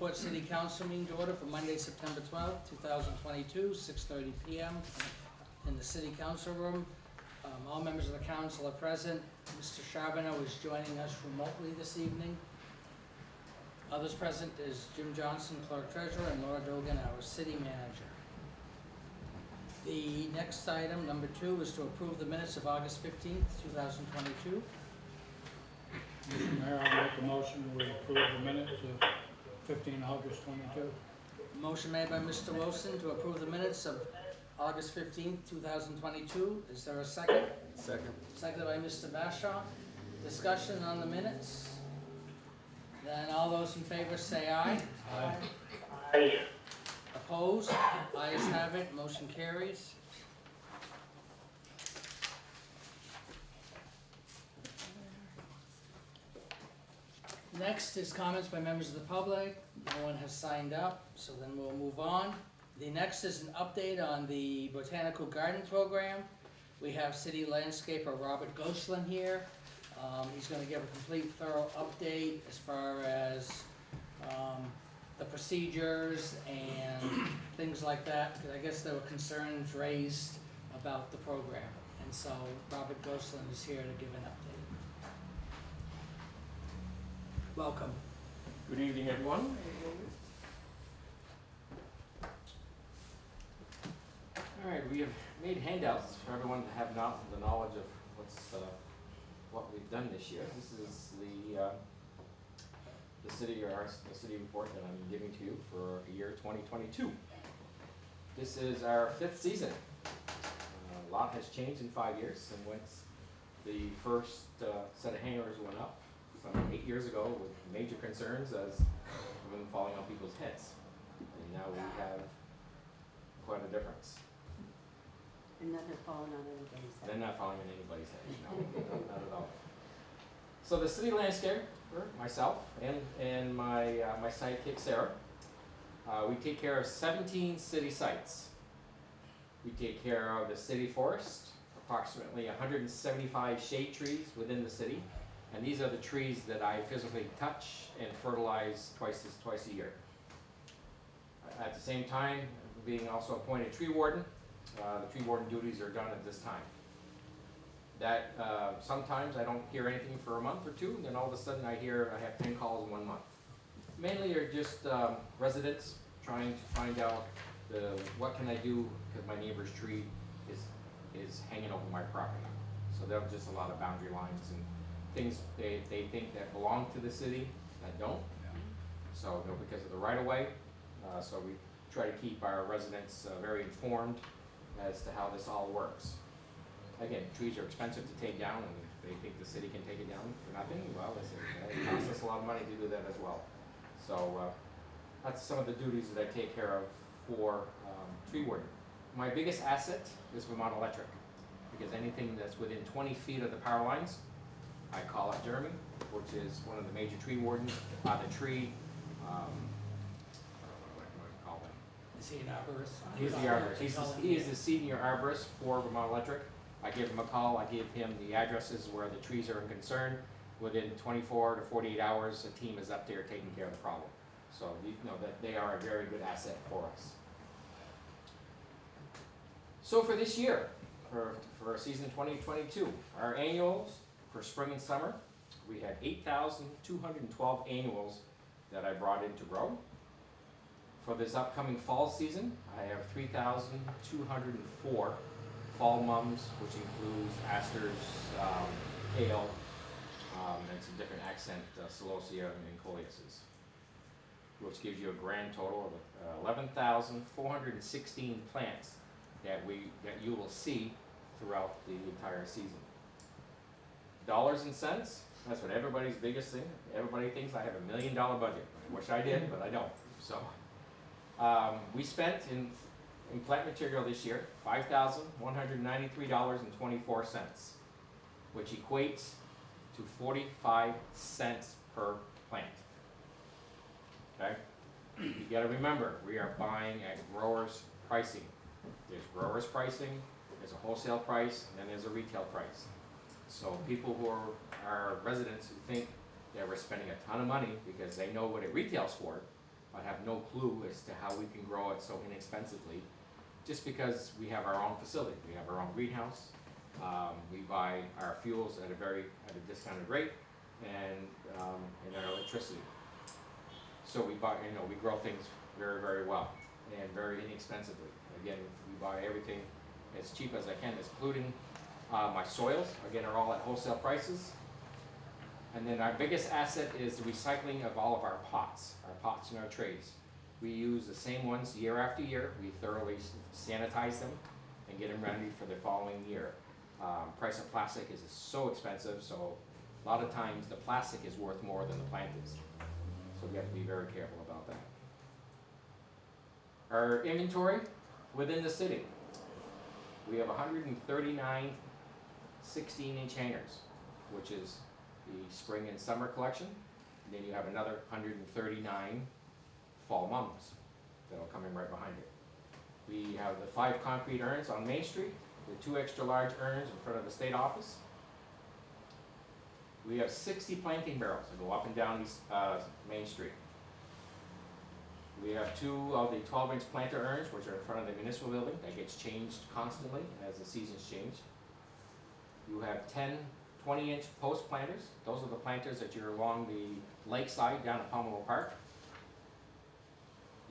Newport City Council meeting to order for Monday, September 12th, 2022, 6:30 PM in the City Council Room. All members of the council are present. Mr. Charbonneau is joining us remotely this evening. Others present is Jim Johnson, Clerk Treasurer, and Laura Dogan, our City Manager. The next item, number 2, is to approve the minutes of August 15th, 2022. Mr. Mayor, I'll make a motion we approve the minutes of 15 August 22. Motion made by Mr. Wilson to approve the minutes of August 15th, 2022. Is there a second? Second. Seconded by Mr. Bashaw. Discussion on the minutes. Then all those in favor say aye. Aye. Aye. Opposed? Ayes have it, motion carries. Next is comments by members of the public. No one has signed up, so then we'll move on. The next is an update on the Botanical Garden Program. We have city landscaper Robert Gosselin here. He's going to give a complete, thorough update as far as the procedures and things like that, because I guess there were concerns raised about the program. And so Robert Gosselin is here to give an update. Welcome. Good evening, everyone. All right, we have made handouts for everyone to have the knowledge of what we've done this year. This is the city report that I'm giving to you for the year 2022. This is our 5th season. A lot has changed in 5 years, and once the first set of hangars went up some 8 years ago with major concerns as them falling on people's heads, and now we have quite a difference. And not they're falling on anybody's head. They're not falling on anybody's head, no, not at all. So the city landscaper, myself, and my sidekick Sarah, we take care of 17 city sites. We take care of the city forest, approximately 175 shade trees within the city, and these are the trees that I physically touch and fertilize twice a year. At the same time, being also appointed tree warden, the tree warden duties are done at this time. That sometimes I don't hear anything for a month or two, and then all of a sudden I have 10 calls in 1 month. Mainly are just residents trying to find out what can I do because my neighbor's tree is hanging over my property. So there are just a lot of boundary lines and things they think that belong to the city that don't. So because of the right of way, so we try to keep our residents very informed as to how this all works. Again, trees are expensive to take down, and if they think the city can take it down for nothing, well, it costs us a lot of money to do that as well. So that's some of the duties that I take care of for tree warden. My biggest asset is Vermont Electric, because anything that's within 20 feet of the power lines, I call up Jeremy, which is one of the major tree wardens, the tree, what do I call them? Is he an arborist? He's the arborist. He is the senior arborist for Vermont Electric. I give him a call, I give him the addresses where the trees are concerned. Within 24 to 48 hours, a team is up there taking care of the problem. So you know that they are a very good asset for us. So for this year, for season 2022, our annuals for spring and summer, we had 8,212 annuals that I brought in to grow. For this upcoming fall season, I have 3,204 fall mums, which includes asters, kale, and some different accent celosia and coleuses, which gives you a grand total of 11,416 plants that you will see throughout the entire season. Dollars and cents, that's what everybody's biggest thing. Everybody thinks I have $1 million budget. I wish I did, but I don't. So we spent in plant material this year $5,193.24, which equates to 45 cents per plant. Okay? You gotta remember, we are buying at growers' pricing. There's growers' pricing, there's a wholesale price, and then there's a retail price. So people who are residents who think that we're spending a ton of money because they know what it retails for, I have no clue as to how we can grow it so inexpensively, just because we have our own facility. We have our own greenhouse. We buy our fuels at a discounted rate, and our electricity. So we grow things very, very well and very inexpensively. Again, we buy everything as cheap as I can, including my soils, again, are all at wholesale prices. And then our biggest asset is the recycling of all of our pots and our trays. We use the same ones year after year. We thoroughly sanitize them and get them ready for the following year. Price of plastic is so expensive, so a lot of times the plastic is worth more than the plant is. So we have to be very careful about that. Our inventory within the city. We have 139 16-inch hangers, which is the spring and summer collection. And then you have another 139 fall mums that'll come in right behind it. We have the 5 concrete urns on Main Street, the 2 extra large urns in front of the state office. We have 60 planting barrels that go up and down Main Street. We have 2 of the 12-inch planter urns, which are in front of the municipal building. That gets changed constantly as the seasons change. You have 10 20-inch post planters. Those are the planters that you're along the lakeside down at Pomeroy Park.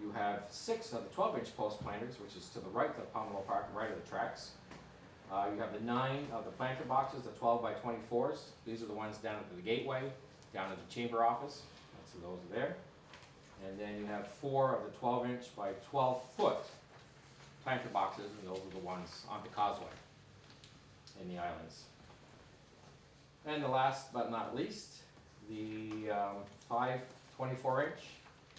You have 6 of the 12-inch post planters, which is to the right of Pomeroy Park, right of the tracks. You have the 9 of the planter boxes, the 12 by 24s. These are the ones down at the gateway, down at the chamber office. So those are there. And then you have 4 of the 12-inch by 12-foot planter boxes, and those are the ones on the causeway in the islands. And the last but not least, the 5 24-inch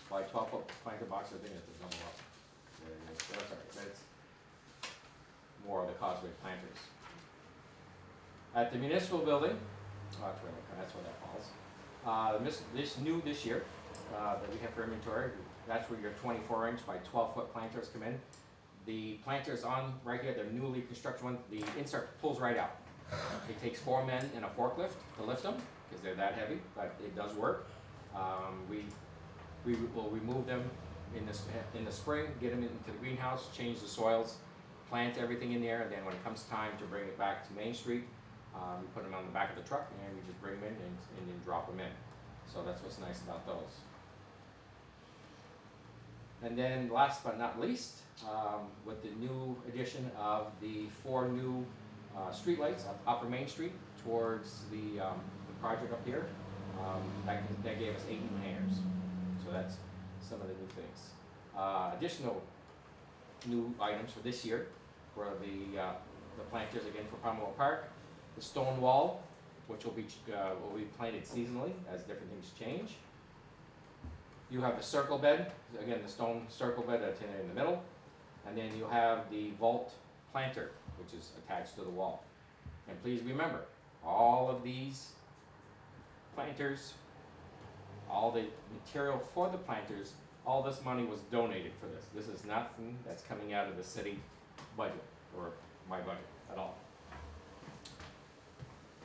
by 12-foot planter box. I think it's a double up. There it is. That's all right. That's more of the causeway planters. At the municipal building, that's where that falls. This year that we have for inventory, that's where your 24-inch by 12-foot planters come in. The planters on right here, the newly constructed one, the insert pulls right out. It takes 4 men and a forklift to lift them because they're that heavy, but it does work. We will remove them in the spring, get them into the greenhouse, change the soils, plant everything in there, and then when it comes time to bring it back to Main Street, we put them on the back of the truck and we just bring them in and then drop them in. So that's what's nice about those. And then last but not least, with the new addition of the 4 new streetlights up Upper Main Street towards the project up here, that gave us 8 new hangers. So that's some of the new things. Additional new items for this year were the planters again for Pomeroy Park, the stone wall, which will be planted seasonally as different things change. You have the circle bed, again the stone circle bed that's in the middle, and then you have the vault planter, which is attached to the wall. And please remember, all of these planters, all the material for the planters, all this money was donated for this. This is nothing that's coming out of the city budget or my budget at all.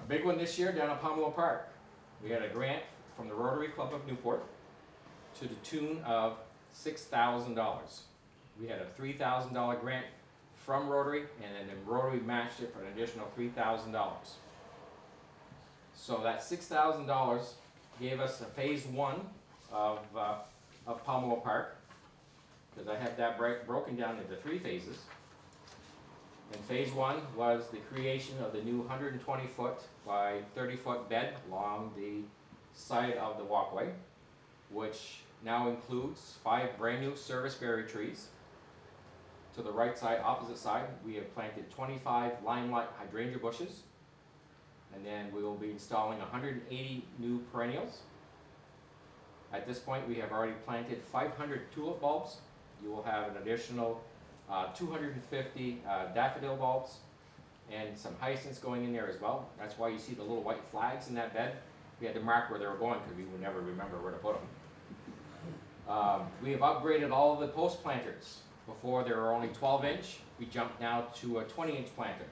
A big one this year down at Pomeroy Park. We had a grant from the Rotary Club of Newport to the tune of $6,000. We had a $3,000 grant from Rotary, and then Rotary matched it for an additional $3,000. So that $6,000 gave us a phase 1 of Pomeroy Park, because I have that broken down into 3 phases. And phase 1 was the creation of the new 120-foot by 30-foot bed along the side of the walkway, which now includes 5 brand new service berry trees. To the right side, opposite side, we have planted 25 limelight hydrangea bushes, and then we will be installing 180 new perennials. At this point, we have already planted 500 tulip bulbs. You will have an additional 250 daffodil bulbs and some hyacinths going in there as well. That's why you see the little white flags in that bed. We had to mark where they were going because we would never remember where to put them. We have upgraded all of the post planters. Before there were only 12-inch, we jumped now to a 20-inch planter.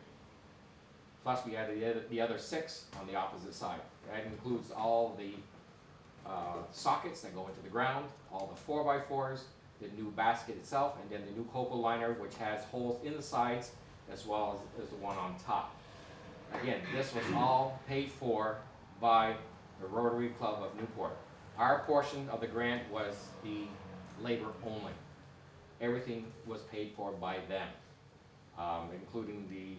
Plus we added the other 6 on the opposite side. That includes all the sockets that go into the ground, all the 4x4s, the new basket itself, and then the new cocoa liner, which has holes in the sides as well as the one on top. Again, this was all paid for by the Rotary Club of Newport. Our portion of the grant was the labor only. Everything was paid for by them, including the,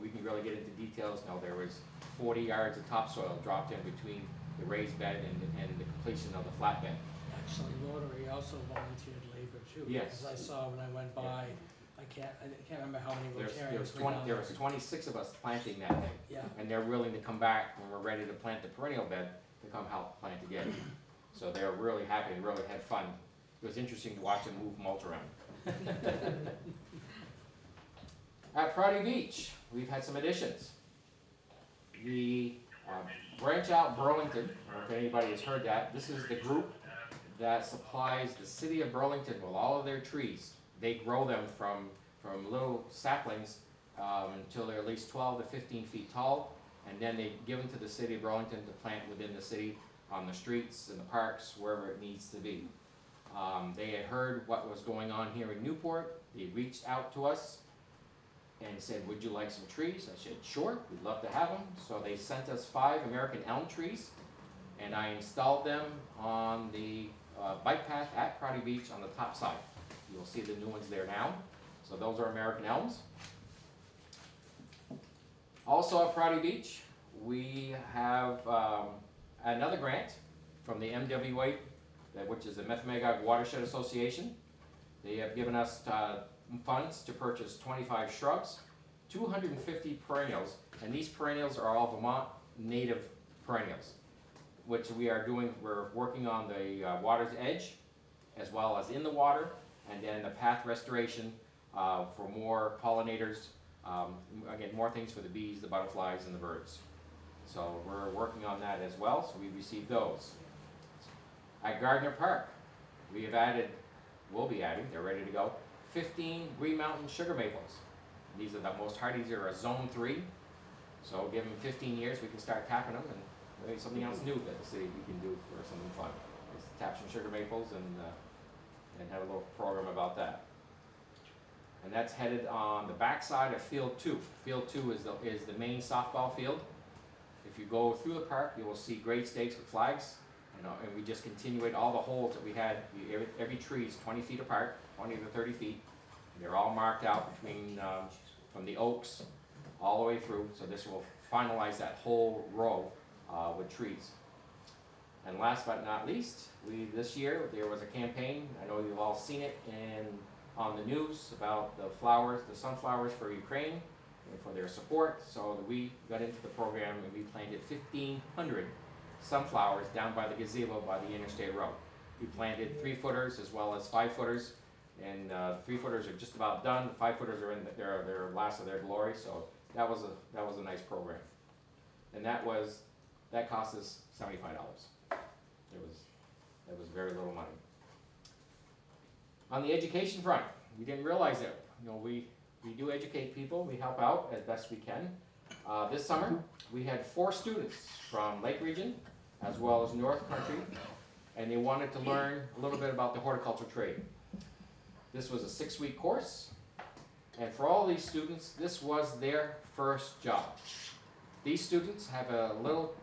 we can really get into details. There was 40 yards of topsoil dropped in between the raised bed and the completion of the flatbed. Actually, Rotary also volunteered labor too. Yes. Because I saw when I went by, I can't remember how many Rotarians were down There there. was 26 of us planting that day. Yeah, And they're willing to come back when we're ready to plant the perennial bed to come help plant again. So they're really happy and really had fun. It was interesting to watch them move mulch around. At Prouty Beach, we've had some additions. The Branch Out Burlington, if anybody has heard that, this is the group that supplies the city of Burlington with all of their trees. They grow them from little saplings until they're at least 12 to 15 feet tall, and then they give them to the city of Burlington to plant within the city, on the streets, in the parks, wherever it needs to be. They had heard what was going on here in Newport. They reached out to us and said, would you like some trees? I said, sure, we'd love to have them. So they sent us 5 American elm trees, and I installed them on the bike path at Prouty Beach on the top side. You'll see the new ones there now. So those are American elms. Also at Prouty Beach, we have another grant from the MWA, which is the Methmagog Watershed Association. They have given us funds to purchase 25 shrubs, 250 perennials, and these perennials are all Vermont native perennials, which we're working on the water's edge, as well as in the water, and then the path restoration for more pollinators, again, more things for the bees, the butterflies, and the birds. So we're working on that as well, so we received those. At Gardner Park, we have we'll be adding, they're ready to go, 15 Green Mountain sugar maples. These are the most hardy. These are a zone 3. So give them 15 years, we can start tapping them, and maybe something else new that the city we can do for something fun. Is tap some sugar maples and have a little program about that. And that's headed on the back side of Field 2. Field 2 is the main softball field. If you go through the park, you will see grade stakes with flags. And we just continued all the holes that we had. Every tree is 20 feet apart, 20 to 30 feet. They're all marked out between from the oaks all the way through. So this will finalize that whole row with trees. And last but not least, this year there was a campaign. I know you've all seen it on the news about the flowers, the sunflowers for Ukraine and for their support. So we got into the program and we planted 1,500 sunflowers down by the gazebo by the interstate road. We planted 3-footers as well as 5-footers, and 3-footers are just about done. The 5-footers are in their last of their glory. So that was a nice program, and that cost us $75. It was very little money. On the education front, we didn't realize it. We do educate people. We help out as best we can. This summer, we had 4 students from Lake Region, as well as North Country, and they wanted to learn a little bit about the horticulture trade. This was a 6-week course, and for all these students, this was their first job. These students have a little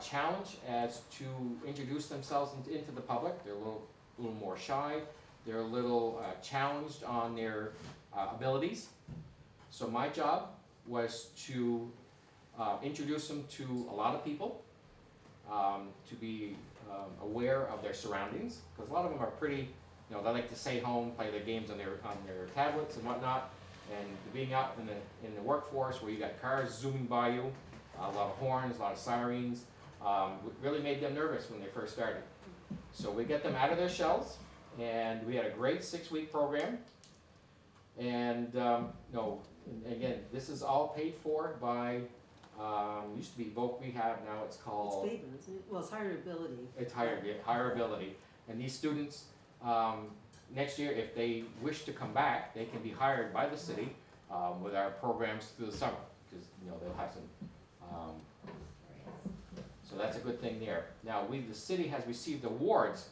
challenge as to introduce themselves into the public. They're a little more shy. They're a little challenged on their abilities. So my job was to introduce them to a lot of people, to be aware of their surroundings, because a lot of them are pretty, they like to stay home, play their games on their tablets and whatnot, and being out in the workforce where you got cars zooming by you, a lot of horns, a lot of sirens, really made them nervous when they first started. So we get them out of their shells, and we had a great 6-week program. And again, this is all paid for by, used to be Voc Rehab, now it's called... It's FABA, isn't it? Well, it's higher ability. It's higher ability. And these students, next year, if they wish to come back, they can be hired by the city with our programs through the summer, because they'll have some. So that's a good thing there. Now, the city has received awards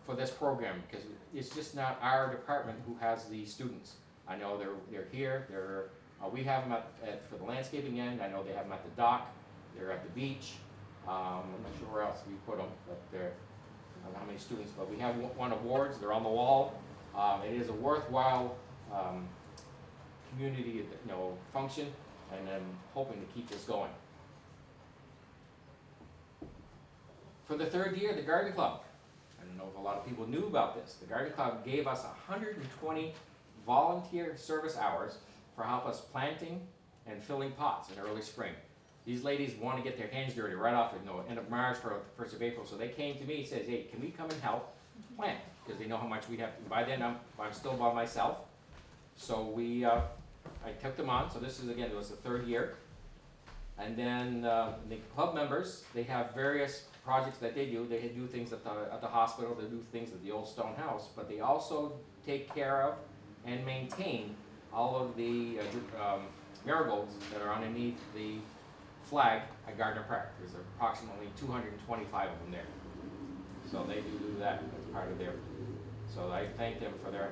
for this program, because it's just not our department who has the students. I know they're here, we have them for the landscaping end, I know they have them at the dock, they're at the beach. I'm not sure where else we put them, but I don't know how many students, but we have won awards, they're on the wall. It is a worthwhile community, function, and I'm hoping to keep this going. For the third year, the Garden Club. I don't know if a lot of people knew about this. The Garden Club gave us 120 volunteer service hours for help us planting and filling pots in early spring. These ladies want to get their hands dirty right off at end of March for 1st of April, so they came to me and said, hey, can we come and help plant? Because they know how much we have. By then, I'm still by myself. So I took them on. So this is, again, it was the third year. And then the club members, they have various projects that they do. They do things at the hospital, they do things at the old stone house, but they also take care of and maintain all of the marigolds that are underneath the flag at Gardner Park. There's approximately 225 of them there. So they do that as part of their. So I thank them for their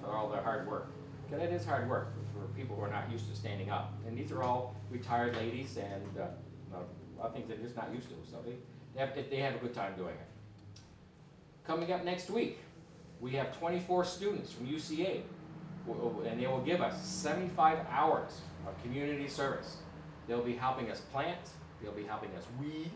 for all their hard work. Because it is hard work for people who are not used to standing up. And these are all retired ladies, and a lot of things they're just not used to. So they have a good time doing it. Coming up next week, we have 24 students from UCA, and they will give us 75 hours of community service. They'll be helping us plant, they'll be helping us weed,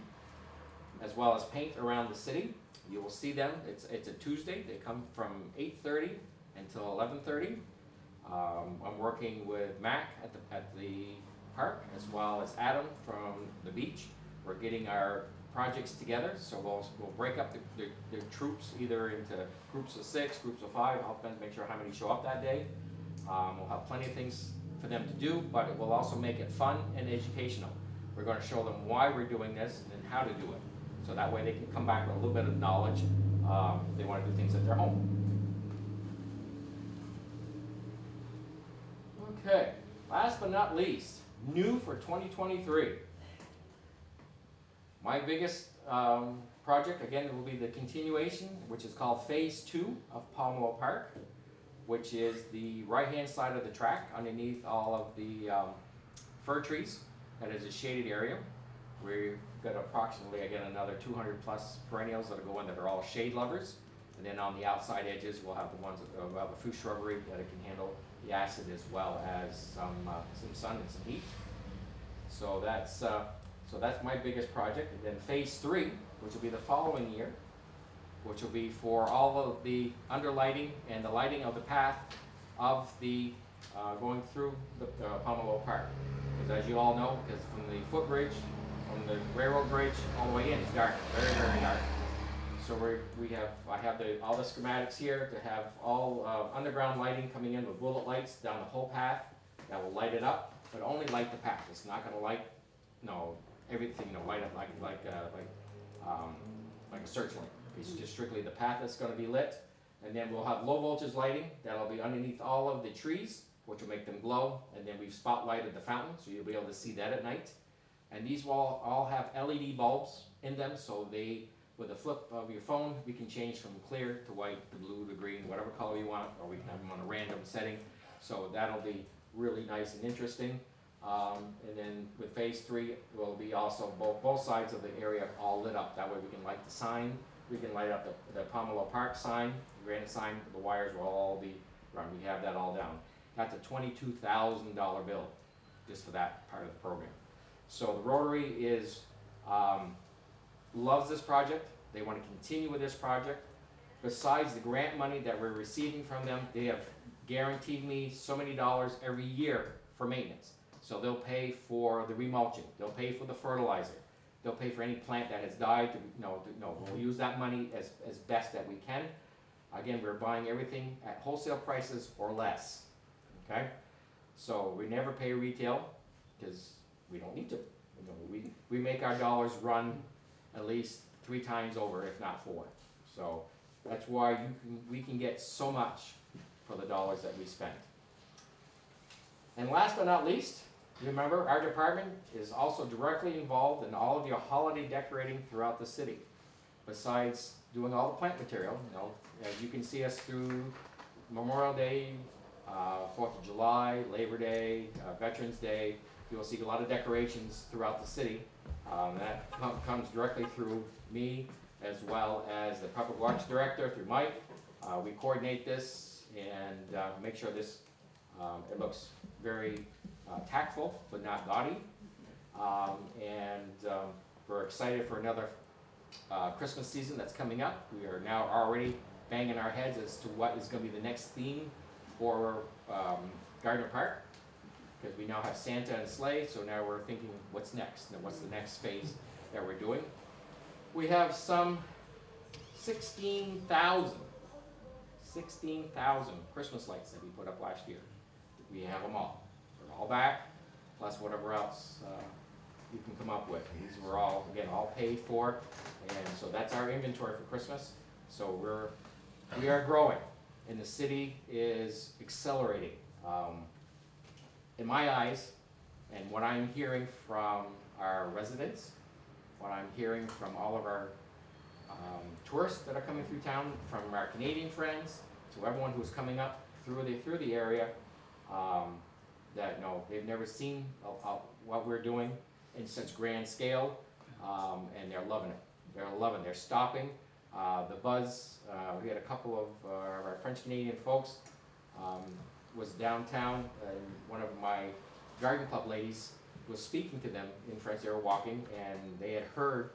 as well as paint around the city. You will see them. It's a Tuesday. They come from 8:30 until 11:30. I'm working with Mac at the park, as well as Adam from the beach. We're getting our projects together, so we'll break up the troops either into groups of 6, groups of 5. I'll make sure how many show up that day. We'll have plenty of things for them to do, but it will also make it fun and educational. We're going to show them why we're doing this and how to do it, so that way they can come back with a little bit of knowledge if they want to do things at their home. Okay, last but not least, new for 2023. My biggest project, again, will be the continuation, which is called Phase 2 of Pomelo Park, which is the right-hand side of the track underneath all of the fir trees. That is a shaded area. We've got approximately, again, another 200 plus perennials that will go in that are all shade lovers. And then on the outside edges, we'll have the ones that will have a few shrubbery that it can handle the acid, as well as some sun and some heat. So that's my biggest project. And then Phase 3, which will be the following year, which will be for all of the underlighting and the lighting of the path of the going through the Pomelo Park. Because as you all know, because from the footbridge, from the railroad bridge all the way in, it's dark, very, very dark. So I have all the schematics here to have all underground lighting coming in with bullet lights down the whole path that will light it up, but only light the path. It's not going to light, everything, light up like a searchlight. It's just strictly the path that's going to be lit, and then we'll have low voltage lighting that'll be underneath all of the trees, which will make them glow, and then we've spotlighted the fountain, so you'll be able to see that at night. And these will all have LED bulbs in them, so with a flip of your phone, we can change from clear to white to blue to green, whatever color you want, or we can have them on a random setting. So that'll be really nice and interesting. And then with Phase 3, will be also both sides of the area all lit up. That way we can light the sign, we can light up the Pomelo Park sign, the granite sign, the wires will all be run. We have that all down. That's a $22,000 bill just for that part of the program. So the Rotary loves this project. They want to continue with this project. Besides the grant money that we're receiving from them, they have guaranteed me so many dollars every year for maintenance. So they'll pay for the remulching, they'll pay for the fertilizer, they'll pay for any plant that has died. We'll use that money as best that we can. Again, we're buying everything at wholesale prices or less. Okay, so we never pay retail because we don't need to. We make our dollars run at least 3 times over, if not 4. So that's why we can get so much for the dollars that we spend. And last but not least, Remember, our department is also directly involved in all of your holiday decorating throughout the city. Besides doing all the plant material, you know, as you can see us through Memorial Day, 4th of July, Labor Day, Veterans Day, you'll see a lot of decorations throughout the city. That comes directly through me, as well as the Public Works Director, through Mike. We coordinate this and make sure this, it looks very tactful, but not gaudy. We're excited for another Christmas season that's coming up. We are now already banging our heads as to what is going to be the next theme for Gardner Park, because we now have Santa and sleigh, so now we're thinking, what's next? Now, what's the next phase that we're doing? We have some 16,000 Christmas lights that we put up last year. We have them all. They're all back, plus whatever else you can come up with. These were all, again, all paid for, and so that's our inventory for Christmas. So we are growing, and the city is accelerating. In my eyes, and what I'm hearing from our residents, what I'm hearing from all of our tourists that are coming through town, from our Canadian friends, to everyone who's coming up through the area, that no, they've never seen what we're doing in such grand scale, and they're loving it. They're stopping. The buzz, we had a couple of our French Canadian folks was downtown, and one of my garden club ladies was speaking to them in French. They were walking, and they had heard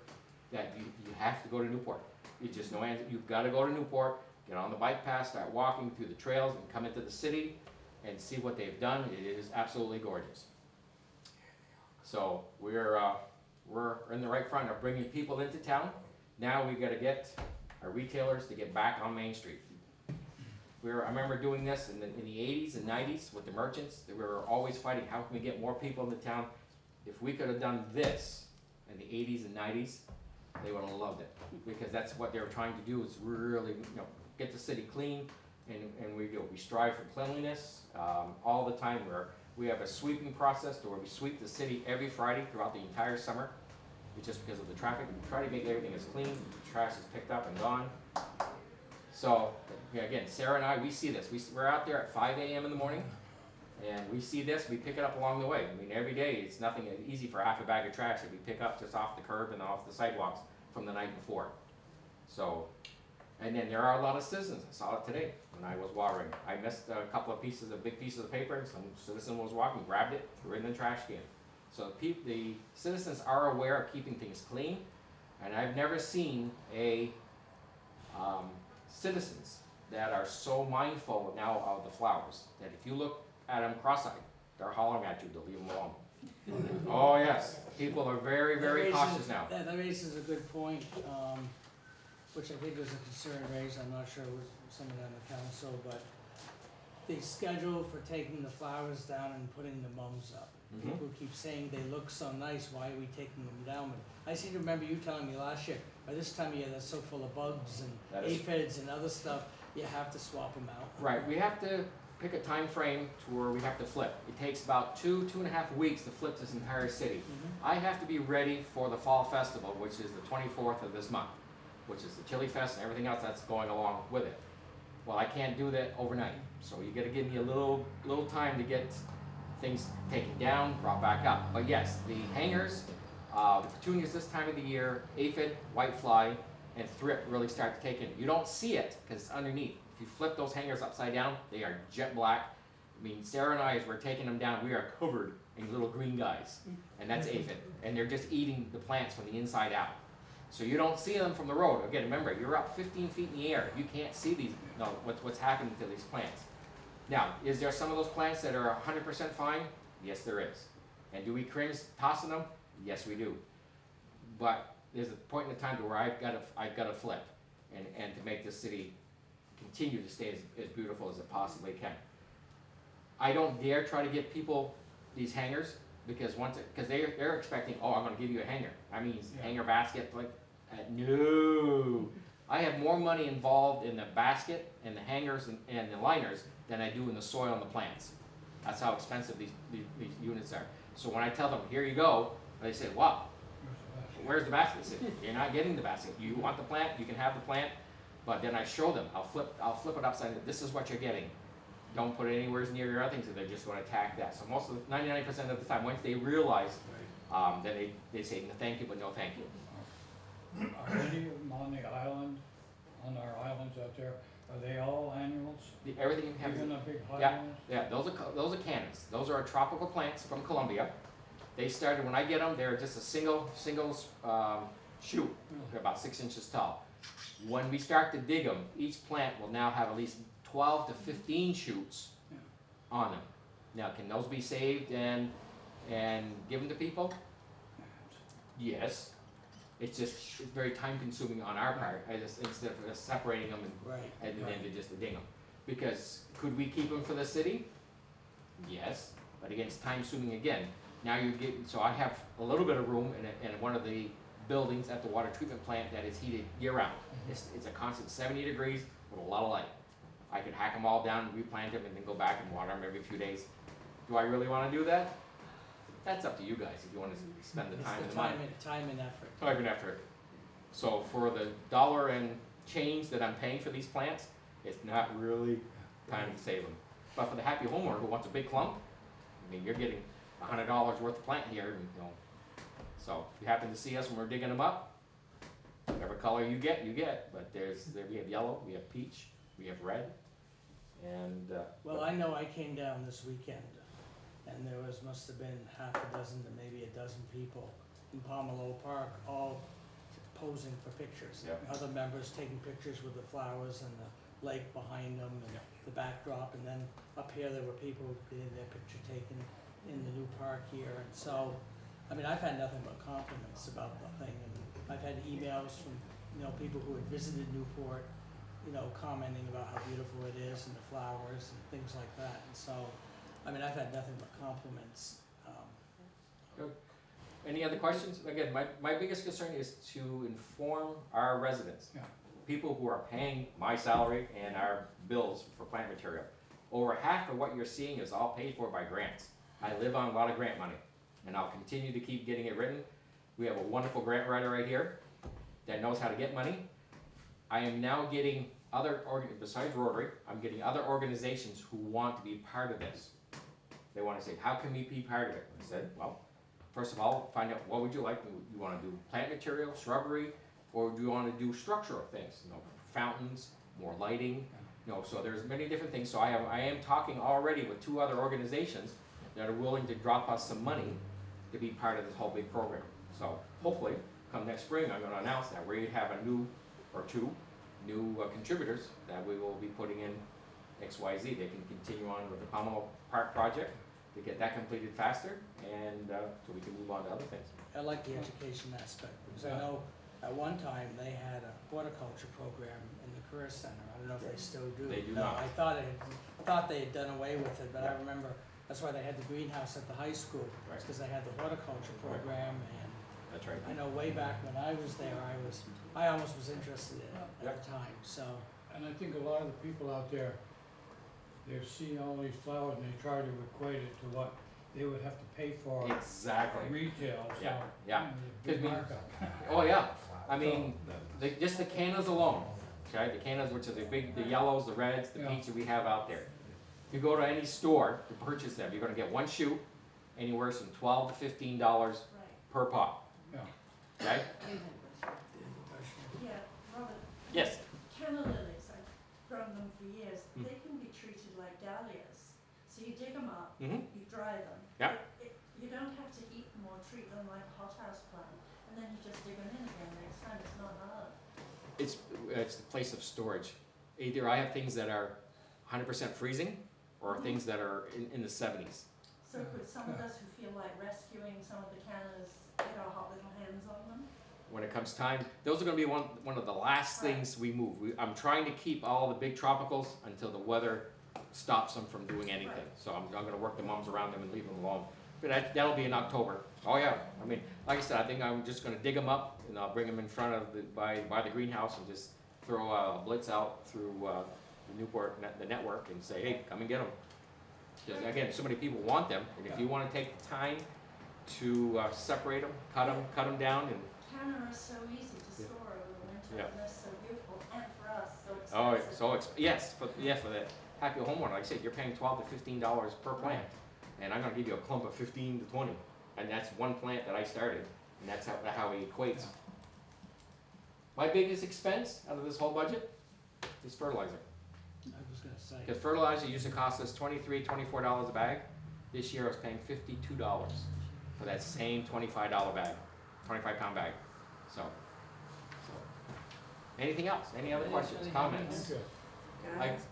that you have to go to Newport. It's just no answer. You've got to go to Newport, get on the bike path, start walking through the trails, and come into the city and see what they've done. It is absolutely gorgeous. So we're in the right front of bringing people into town. Now we've got to get our retailers to get back on Main Street. I remember doing this in the 80s and 90s with the merchants. We were always fighting, how can we get more people into town? If we could have done this in the 80s and 90s, they would have loved it, because that's what they were trying to do, is really, you know, get the city clean, and we do. We strive for cleanliness all the time. We have a sweeping process where we sweep the city every Friday throughout the entire summer. It's just because of the traffic. We try to make everything as clean. The trash is picked up and gone. So, yeah, again, Sarah and I, we see this. We're out there at 5 a.m. in the morning, and we see this. We pick it up along the way. I mean, every day it's nothing easy for half a bag of trash that we pick up just off the curb and off the sidewalks from the night before. So, and then there are a lot of citizens. I saw it today when I was watering. I missed a couple of big pieces of paper. Some citizen was walking, grabbed it, threw it in the trash can. So the citizens are aware of keeping things clean, and I've never seen citizens that are so mindful now of the flowers that if you look at them cross-eyed, they're hollering at you to leave them alone. Oh yes, people are very, very cautious now. That raises a good point, which I think was a concern raised, I'm not sure with someone on the council, but the schedule for taking the flowers down and putting the mums up. Mhm. People keep saying they look so nice, why are we taking them down? But I seem to remember you telling me last year, by this time of year, they're so full of bugs That and is- aphids and other stuff, you have to swap them out. Right, we have to pick a time frame to where we have to flip. It takes about 2.5 weeks to flip this entire city. Mhm. I have to be ready for the Fall Festival, which is the 24th of this month, which is the Chili Fest and everything else that's going along with it. Well, I can't do that overnight, so you gotta give me a little time to get things taken down, brought back up. But yes, the hangers, the petunias this time of the year, aphid, whitefly, and thrip really start to take in. You don't see it because it's underneath. If you flip those hangers upside down, they are jet black. I mean, Sarah and I, as we're taking them down, we are covered in little green guys, and that's aphid. And they're just eating the plants from the inside out. So you don't see them from the road. Again, remember, you're up 15 feet in the air. You can't see these, no, what's happening to these plants. Now, is there some of those plants that are 100% fine? Yes, there is. And do we cringe tossing them? Yes, we do. But there's a point in the time to where I've got to flip, and to make this city continue to stay as beautiful as it possibly can. I don't dare try to give people these hangers, because they're expecting, oh, I'm going to give you a hanger. I mean, hanger basket, like, no. I have more money involved in the basket and the hangers and the liners than I do in the soil and the plants. That's how expensive these units are. So when I tell them, here you go, they say, wow, Where's the basket? where's the basket? I said, you're not getting the basket. You want the plant, you can have the plant, but then I show them, I'll flip it upside down, this is what you're getting. Don't put it anywhere near your other things, so they're just gonna attack that. So most of the, 99% of the time, once they realize, then they say, thank you, but no thank you. Are any of them on the island, on our islands out there, are they all annuals? Everything you have is Even the big high Yeah. ones? Yeah, those are cannons. Those are tropical plants from Colombia. They started, when I get them, they're just a single shoot. They're about 6 inches tall. When we start to dig them, each plant will now have at least 12 to 15 shoots on them. Now, can those be saved and given to people? Yes. It's very time consuming on our part, instead of just separating them Right. and then to just to ding them. Because could we keep them for the city? Yes, but again, it's time consuming again. Now you're getting, so I have a little bit of room in one of the buildings at the water treatment plant that is heated year round. It's a constant 70 degrees with a lot of light. I could hack them all down, replant them, and then go back and water them every few days. Do I really wanna do that? That's up to you guys, if you wanna spend the time and the money. Time and effort. Time and effort. So for the dollar and change that I'm paying for these plants, it's not really time to save them. But for the happy homeowner who wants a big clump, I mean, you're getting $100 worth of plant here, and, so if you happen to see us when we're digging them up, whatever color you get, but we have yellow, we have peach, we have red, and, Well, I know I came down this weekend, and there must have been half a dozen to maybe a dozen people in Pomelo Park, all posing for pictures. Yep. Other members taking pictures with the flowers and the lake behind them and the backdrop, and then up here there were people getting their picture taken in the new park here, and so, I mean, I've had nothing but compliments about the thing, and I've had emails from, people who had visited Newport, commenting about how beautiful it is and the flowers and things like that, and so, I mean, I've had nothing but compliments. any other questions? Again, my biggest concern is to inform our residents. Yeah. People who are paying my salary and our bills for plant material. Over half of what you're seeing is all paid for by grants. I live on a lot of grant money, and I'll continue to keep getting it written. We have a wonderful grant writer right here that knows how to get money. I am now getting besides Rotary, I'm getting other organizations who want to be part of this. They want to say, how can we be part of it? I said, well, first of all, find out what would you like. You want to do plant material, shrubbery, or do you want to do structural things? Fountains, more lighting. So there's many different things. So I am talking already with 2 other organizations that are willing to drop us some money to be part of this whole big program. So hopefully, come next spring, I'm going to announce that we have a new or 2 new contributors that we will be putting in XYZ. They can continue on with the Pomelo Park project to get that completed faster, and so we can move on to other things. I like the education aspect, because I know at one time they had a horticulture program in the Career Center. I don't know if they still do. They do No, not. I thought they had done away with it, but I remember, that's why they had the greenhouse at the high school, Right. because they had the horticulture program, and That's right. I know way back when I was there, I almost was interested in it at the time, so. And I think a lot of the people out there, they're seeing all these flowers and they try to equate it to what they would have to pay for Exactly. retail, so. Yeah, yeah. Big 'Cause we- markup. Oh yeah. I mean, just the cannas alone. Okay, the cannas, which are the yellows, the reds, the Yeah. pinks that we have out there. If you go to any store to purchase them, you're going to get 1 shoot, anywhere from $12 to $15 per pot. Yeah. Okay. Yeah, Robert, Yes. canna lilies, I've grown them for years, Mm. they can be treated like dahlias. So you dig them up, Mm-hmm. you dry them. Yeah. You don't have to eat them or treat them like a hothouse plant, and then you just dig them in again next time, it's not hard. It's the place of storage. Either I have things that are 100% freezing, or things that are in the 70s. So could some of us who feel like rescuing some of the cannas get our hot little hands on them? When it comes time, those are going to be one of the last things we move. I'm trying to keep all the big tropicals until the weather stops them from doing anything. Right. So I'm going to work the mums around them and leave them alone. But that'll be in October. Oh yeah, I mean, like I said, I think I'm just going to dig them up and I'll bring them in front of by the greenhouse and just throw a blitz out through the Newport the network and say, hey, come and get them. Because again, so many people want them, and if you want to take the time to separate them, cut them down, and Canada is so easy to Yeah. store over the winter, Yeah. and they're so beautiful, and for us, so oh, expensive. yes, for the happy homeowner, like I said, you're paying $12 to $15 per plant, and I'm gonna give you a clump of 15 to 20, and that's one plant that I started, and that's how he equates. Yeah. My biggest expense out of this whole budget is fertilizer. I was gonna say. Because fertilizer used to cost us $23, $24 a bag. This year I was paying $52 for that same $25 bag, 25-pound bag. So, anything else? Any other questions, Anything comments? else? Okay. Can I- I ask,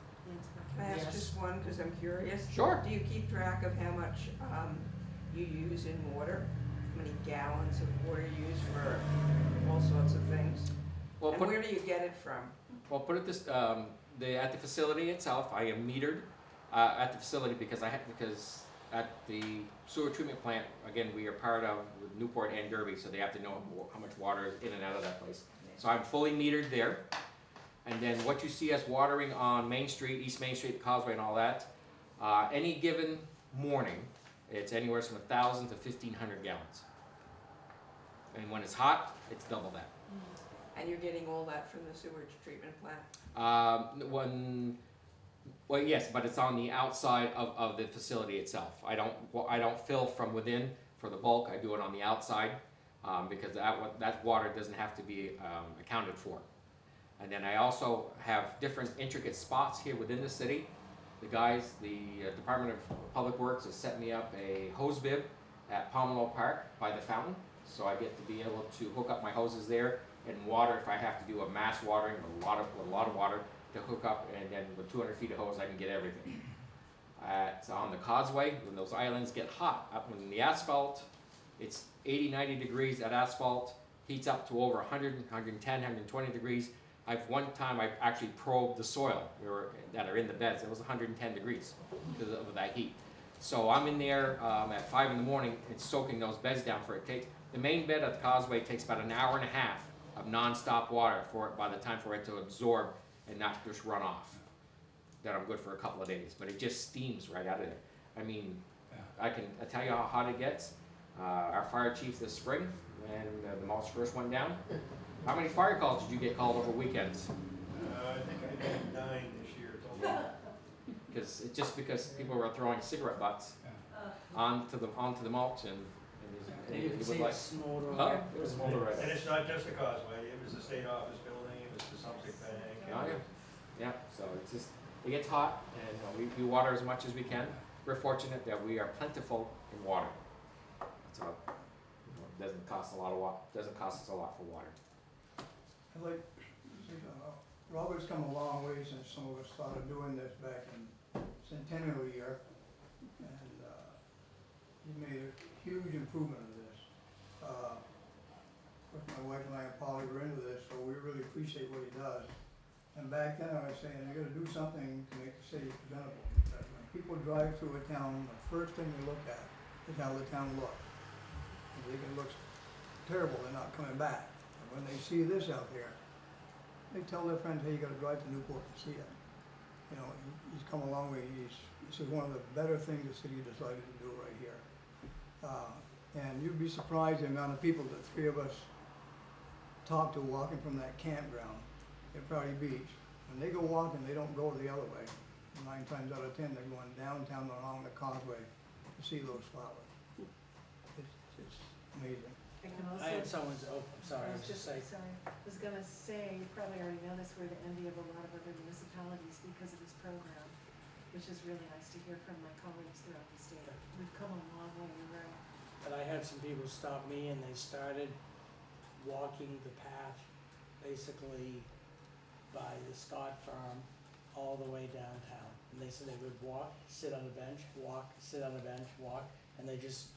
can I ask Yes. just one, because I'm curious? Sure. Do you keep track of how much you use in water? How many gallons of water you use for all sorts of things? Well, And put, where do you get it from? put it this, at the facility itself, I am metered at the facility because at the sewer treatment plant, again, we are part of Newport and Derby, so they have to know how much water is in and out of that place. So I'm fully metered there. And then what you see us watering on Main Street, East Main Street, Causeway and all that, any given morning, it's anywhere from 1,000 to 1,500 gallons. And when it's hot, it's double that. And you're getting all that from the sewage treatment plant? Well, yes, but it's on the outside of the facility itself. I don't fill from within for the bulk. I do it on the outside because that water doesn't have to be accounted for. And then I also have different intricate spots here within the city. The guys, the Department of Public Works has set me up a hose bib at Pomelo Park by the fountain. So I get to be able to hook up my hoses there and water if I have to do a mass watering with a lot of water to hook up, and then with 200 feet of hose I can get everything. It's on the causeway, when those islands get hot, up in the asphalt, it's 80, 90 degrees, that asphalt heats up to over 100, 110, 120 degrees. One time I actually probed the soil that are in the beds, it was 110 degrees because of that heat. So I'm in there at 5 in the morning and soaking those beds down the main bed at the causeway takes about an hour and a half of non-stop water by the time for it to absorb and not just run off. Then I'm good for a couple of days, but it just steams right out of there. I mean, Yeah. I tell you how hot it gets. Our fire chief this spring, when the mulch first went down, how many fire calls did you get called over weekends? I think I did 9 this year total. Because people were throwing cigarette butts onto the mulch and You can it see was it like, smolder. oh, it was smolder right And there. it's not just the causeway, it was the state office building, it was the Sumsick Bank. Oh, yeah. So it gets hot, and we water as much as we can. We're fortunate that we are plentiful in water. So it doesn't cost us a lot for water. I'd like to say, Robert's come a long way since some of us started doing this back in Centennial year, and he made a huge improvement of this. Of course, my wife and I and Polly were into this, so we really appreciate what he does. And back then I was saying, you gotta do something to make the city presentable, because when people drive through a town, the first thing they look at is how the town looks. If they can look terrible, they're not coming back. And when they see this out here, they tell their friends, hey, you gotta drive to Newport to see it. You know, he's come a long way. This is one of the better things the city decided to do right here. And you'd be surprised the amount of people that three of us talk to walking from that campground at Prouty Beach. When they go walking, they don't go the other way. 9 times out of 10, they're going downtown along the causeway to see those flowers. It's amazing. I can I had also, someone's, I'm sorry, I was just saying. sorry, I was gonna say, you probably already know this, we're the envy of a lot of other municipalities because of this program, which is really nice to hear from my colleagues throughout the state. We've come a long way, you're right. But I had some people stop me and they started walking the path basically by the Scott Farm all the way downtown. And they said they would walk, sit on a bench, walk, sit on a bench, walk, and they just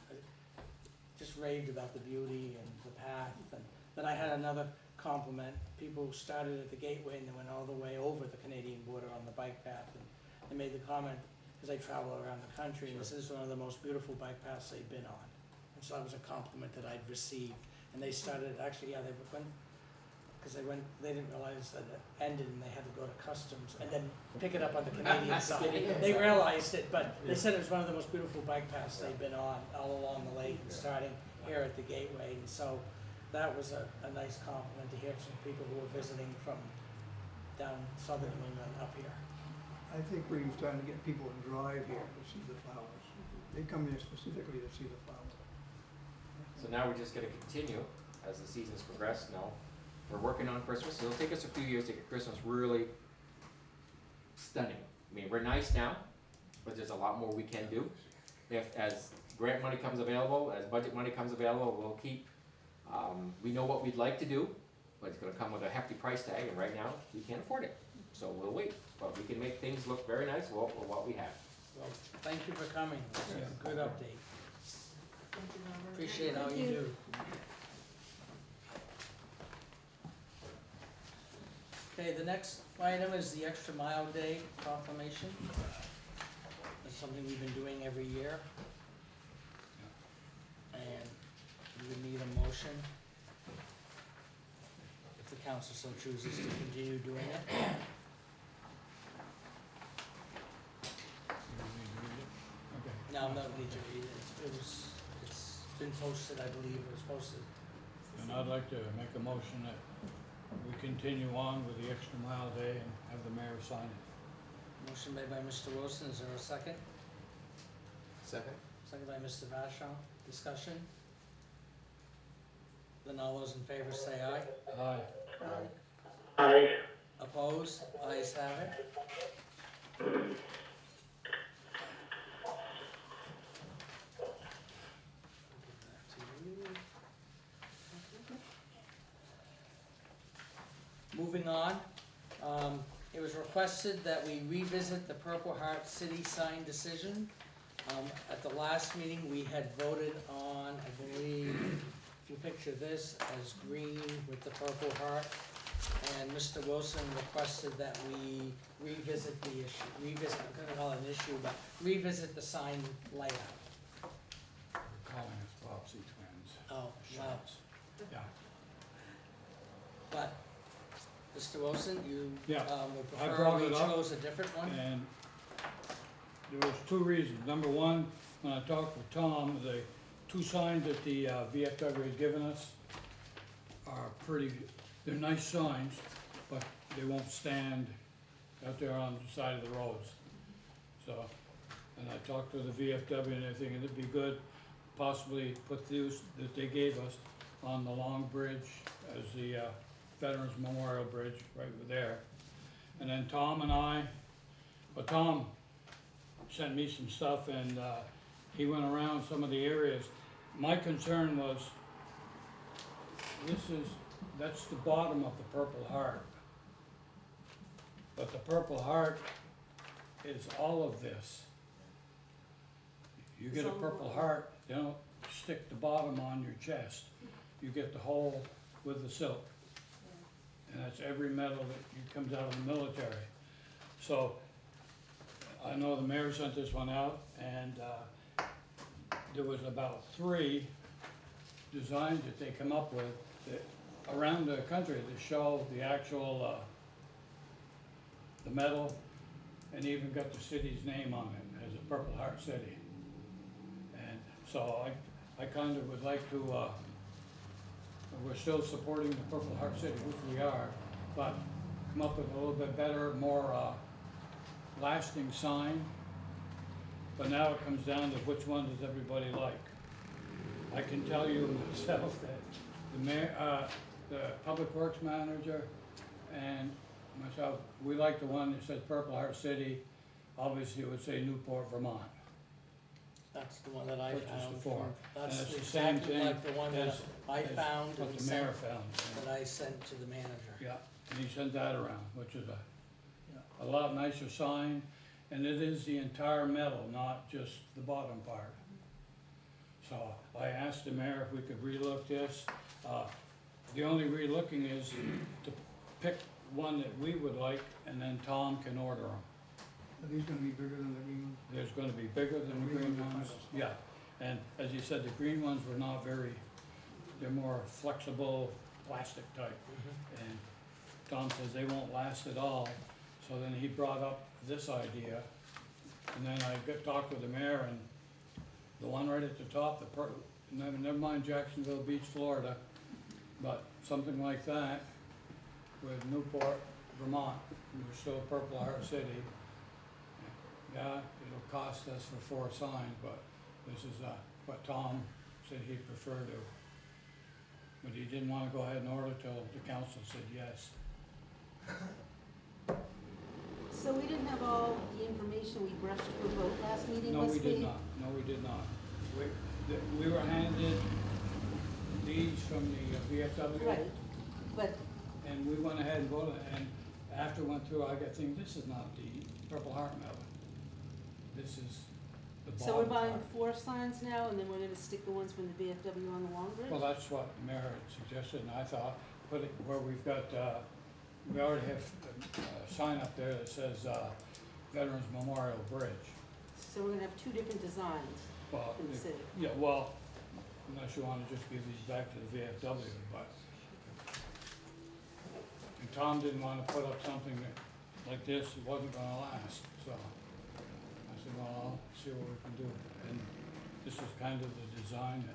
raved about the beauty and the path. And then I had another compliment. People started at the gateway and they went all the way over the Canadian border on the bike path. And they made the comment, because they travel around the country, and this is one of the most beautiful bike paths they've been on. And so that was a compliment that I'd received. And they started, actually, yeah, they went a because they didn't realize that it ended and they had to go to customs and then pick it up on the Canadian side. Canadian They side. realized it, but they Yeah. said it was one of the most beautiful bike paths they've been on all along the lake and starting here at the gateway. And so that was a nice compliment to hear from people who were visiting from down southern New England up here. I think we're starting to get people to drive here to see the flowers. They come here specifically to see the flowers. So now we're just gonna continue as the seasons progress. Now, we're working on Christmas. It'll take us a few years to get Christmas really stunning. I mean, we're nice now, but there's a lot more we can do. As grant money comes available, as budget money comes available, we'll keep, we know what we'd like to do, but it's gonna come with a hefty price tag, and right now, we can't afford it. So we'll wait, but we can make things look very nice with what we have. Well, thank you for coming. It's a good update. Thank you, Robert. Appreciate all you do. Okay, the next item is the Extra Mile Day proclamation. It's something we've been doing every year. And we would need a motion if the council so chooses to continue doing it. Okay. No, no need to read it. It's been posted, I believe, it was posted. And I'd like to make a motion that we continue on with the Extra Mile Day and have the mayor sign it. Motion made by Mr. Wilson, is there a second? Second? Second by Mr. Vashon, discussion? Then all those in favor say aye. Aye. Aye. Opposed? Ayes have it. Moving on, it was requested that we revisit the Purple Heart City sign decision. At the last meeting, we had voted on, I believe, if you picture this as green with the Purple Heart. And Mr. Wilson requested that we revisit the issue, I'm gonna call it an issue, but revisit the sign layout. We're calling us Bobbsey twins. Oh, wow. Yeah. But, Mr. Wilson, you, Yeah, would I prefer brought we it up, chose a different one? And there was two reasons. Number one, when I talked with Tom, the two signs that the VFW had given us are pretty, they're nice signs, but they won't stand out there on the side of the roads. So, and I talked to the VFW and everything, and it'd be good possibly put those that they gave us on the long bridge as the Veterans Memorial Bridge right there. And then Tom and I, but Tom sent me some stuff and he went around some of the areas. My concern was, that's the bottom of the Purple Heart. But the Purple Heart is all of this. You get a Purple Heart, they don't stick the bottom on your chest. You get the whole with the silk. And that's every medal that comes out of the military. So, I know the mayor sent this one out, and there was about 3 designs that they come up with that, around the country that show the actual, the medal, and even got the city's name on it as a Purple Heart City. And so I kind of would like to, we're still supporting the Purple Heart City, which we are, but come up with a little bit better, more lasting sign. But now it comes down to which one does everybody like. I can tell you myself that the mayor, the public works manager and myself, we like the one that says Purple Heart City. Obviously it would say Newport, Vermont. That's the one that I Purchase found. the form. That's And it's the same exactly thing like the one that as- I as found What and the mayor sent, found. that I sent to the manager. Yeah, and he sent that around, which is a lot nicer sign, and it is the entire medal, not just the bottom part. So I asked the mayor if we could relook this. The only relooking is to pick one that we would like, and then Tom can order them. Are these gonna be bigger than the green ones? There's gonna be bigger than the green ones, yeah. And as you said, the green ones were not very, they're more flexible, plastic type. And Tom says they won't last at all, so then he brought up this idea. And then I talked with the mayor, and the one right at the top, never mind Jacksonville Beach, Florida, but something like that with Newport, Vermont. We're still a Purple Heart City. Yeah, it'll cost us for 4 signs, but this is what Tom said he'd prefer to. But he didn't want to go ahead and order till the council said yes. So we didn't have all the information we brushed for vote last meeting, No, must we did not. No, we did not. We were handed these from the VFW. Right, but, And we went ahead and voted, and after we went through, I got thinking, this is not the Purple Heart medal. This is the bottom so we're buying part. 4 signs now, and then we're gonna stick the ones from the VFW on the Long Bridge? Well, that's what the mayor had suggested, and I thought, put it where we've got, we already have a sign up there that says, Veterans Memorial Bridge. So we're gonna have 2 different designs Well, in the it- city. yeah, well, unless you wanna just give these back to the VFW, but. And Tom didn't wanna put up something that, like this, wasn't gonna last, so. I said, well, I'll see what we can do. And this is kind of the design that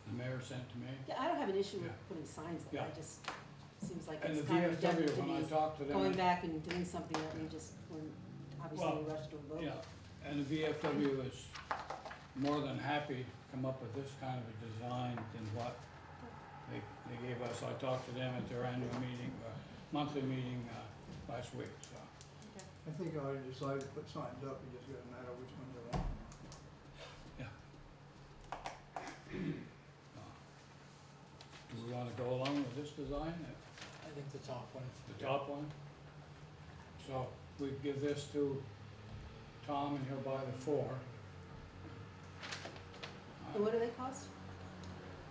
the mayor sent to me. Yeah, I don't have an issue with Yeah. putting signs up, Yeah. I just, it seems like And the it's kind of VFW, redundant to when I be talked to them. going back and doing something that we just, when, obviously we rushed to a vote. Yeah, and the VFW is more than happy to come up with this kind of a design than what they gave us. I talked to them at their annual meeting, monthly meeting, last week, so. I think I already decided to put signs up, you just gotta matter which ones you want. Do we wanna go along with this design, I think the top one. the top one? So we give this to Tom and he'll buy the 4. And what do they cost?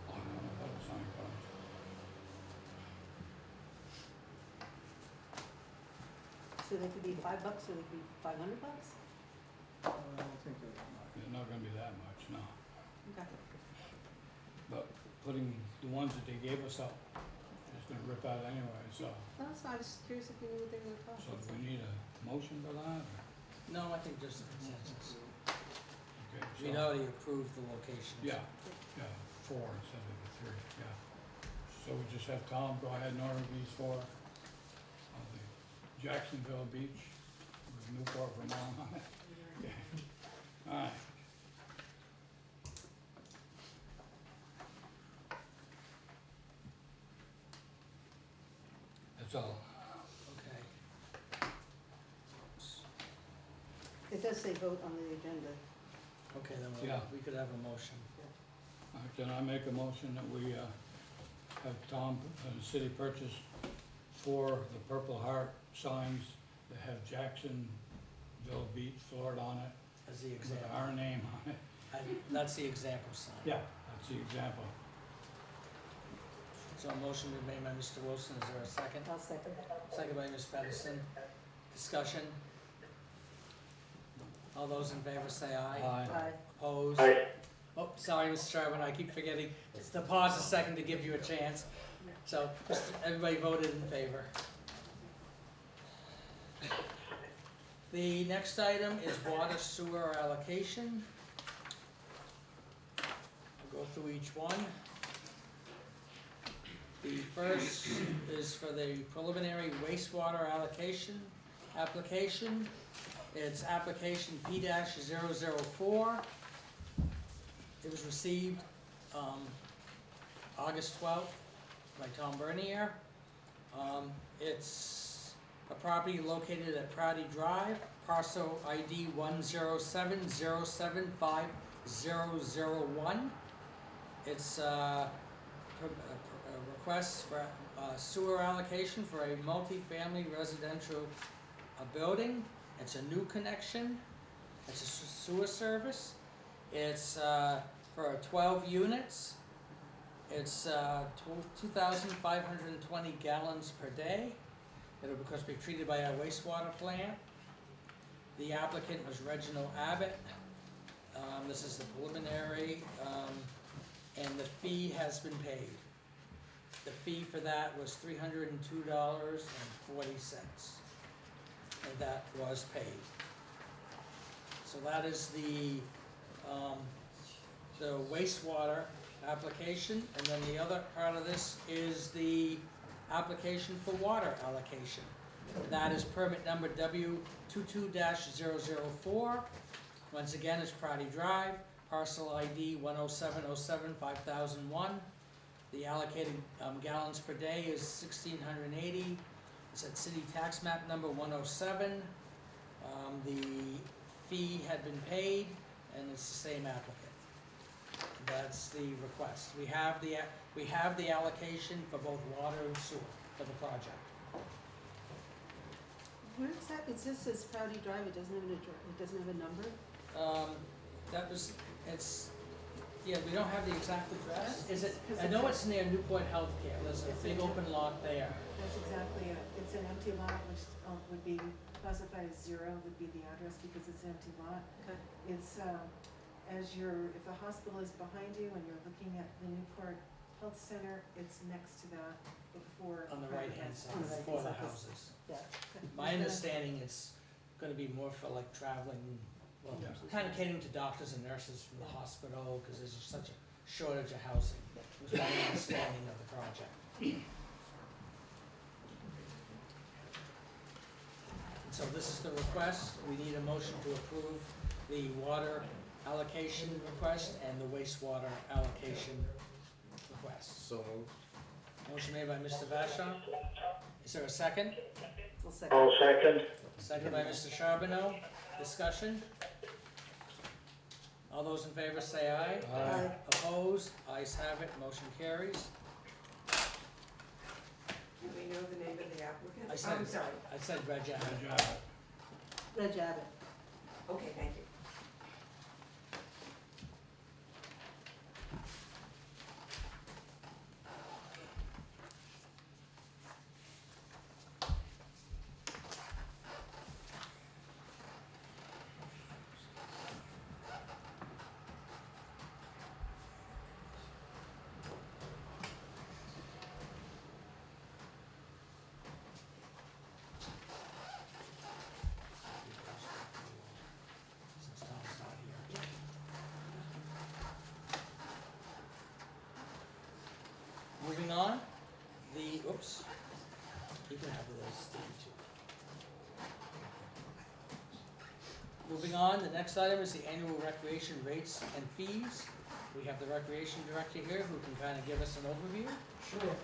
I don't know what the sign costs. So they could be $5 or they could be $500? I don't think they're much. It's not gonna be that much, no. Okay. But putting the ones that they gave us up, just gonna rip out anyway, so. No, it's fine, I was just curious if you knew what they were gonna cost. So do we need a motion for that, or? No, I think just a consensus. Okay, We'd so, already approved the locations. yeah, 4 instead of the 3, yeah. So we just have Tom go ahead and order these 4 of the Jacksonville Beach with Newport, Vermont on it. Okay. All right. That's all. Okay. It does say vote on the agenda. Okay, then Yeah. we could have a motion. All right, then I make a motion that we, have Tom, the city purchase 4 of the Purple Heart signs that have Jacksonville Beach, Florida on it, As the with example. our name on it. That's the example sign. Yeah, that's the example. So a motion been made by Mr. Wilson, is there a second? I'll second. Second by Ms. Pedersen. Discussion? All those in favor say aye. Aye. Opposed? Oh, sorry, Mr. Chairman, I keep forgetting, it's to pause a second to give you a chance. So, everybody voted in favor. The next item is water sewer allocation. I'll go through each one. The first is for the preliminary wastewater allocation application. It's application P-004. It was received August 12th by Tom Bernier. It's a property located at Prouty Drive, parcel ID 107075001. It's a request for sewer allocation for a multi-family residential building. It's a new connection. It's a sewer service. It's for 12 units. It's 2,520 gallons per day. It'll, of course, be treated by our wastewater plant. The applicant was Reginald Abbott. This is the preliminary, and the fee has been paid. the fee for that was $302.40. And that was paid. So that is the wastewater application, and then the other part of this is the application for water allocation. That is permit number W22-004. Once again, it's Prouty Drive, parcel ID 10707-5001. The allocated gallons per day is 1,680. It's at city tax map number 107. The fee had been paid, and it's the same applicant. That's the request. We have the allocation for both water and sewer for the project. Where is that? It just says Prouty Drive, it doesn't have it doesn't have a number? We don't have the exact address. Is it, I know it's near Newport Healthcare, there's a big open lot there. That's exactly it. It's an empty lot, which would be classified as 0, would be the address because it's an empty lot. Okay. It's, if the hospital is behind you and you're looking at the Newport Health Center, it's next to that before. On the right-hand side, On the right before the side. houses. Yeah. My understanding, it's gonna be more for like traveling, well, Yeah. kind of catering to doctors and nurses from the hospital, because there's such a shortage of housing. Was my understanding of the project. And so this is the request. We need a motion to approve the water allocation request and the wastewater allocation request. So moved. Motion made by Mr. Vashon. Is there a second? I'll second. I'll second. Second by Mr. Charbonneau. Discussion? All those in favor say aye. Aye. Opposed? Ayes have it. Motion carries. Do we know the name of the applicant? I said- I'm sorry. I said Reg Abbott. Good job. Reg Abbott. Okay, thank you. Since Tom's not here. Moving on, oops, you can have the list too. Moving on, the next item is the annual recreation rates and fees. We have the recreation director here who can kind of give us an overview. Sure.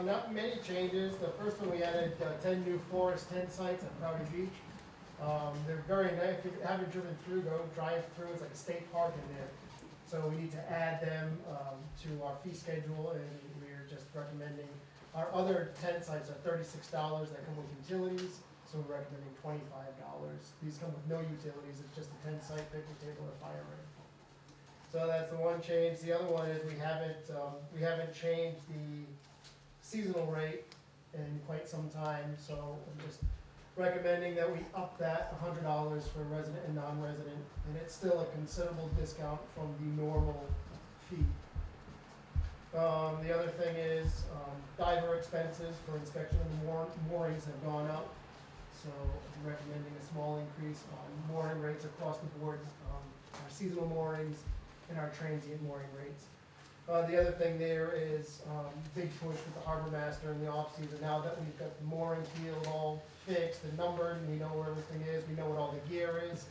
Not many changes. The first one, we added 10 new forest tent sites at Prouty Beach. They're very nice. If you haven't driven through, go drive through. It's like a state park in there. So we need to add them to our fee schedule, and we're just recommending. Our other tent sites are $36 that come with utilities, so we're recommending $25. These come with no utilities. It's just a tent site, picnic table, or fire ring. So that's the one change. The other one is we haven't changed the seasonal rate in quite some time, so I'm just recommending that we up that $100 for resident and non-resident, and it's still a considerable discount from the normal fee. The other thing is diver expenses for inspection of the moorings have gone up, so I'm recommending a small increase on mooring rates across the board, our seasonal moorings and our transient mooring rates. The other thing there is big push with the harbor master in the off season. Now that we've got the mooring field all fixed and numbered, and we know where everything is, we know what all the gear is.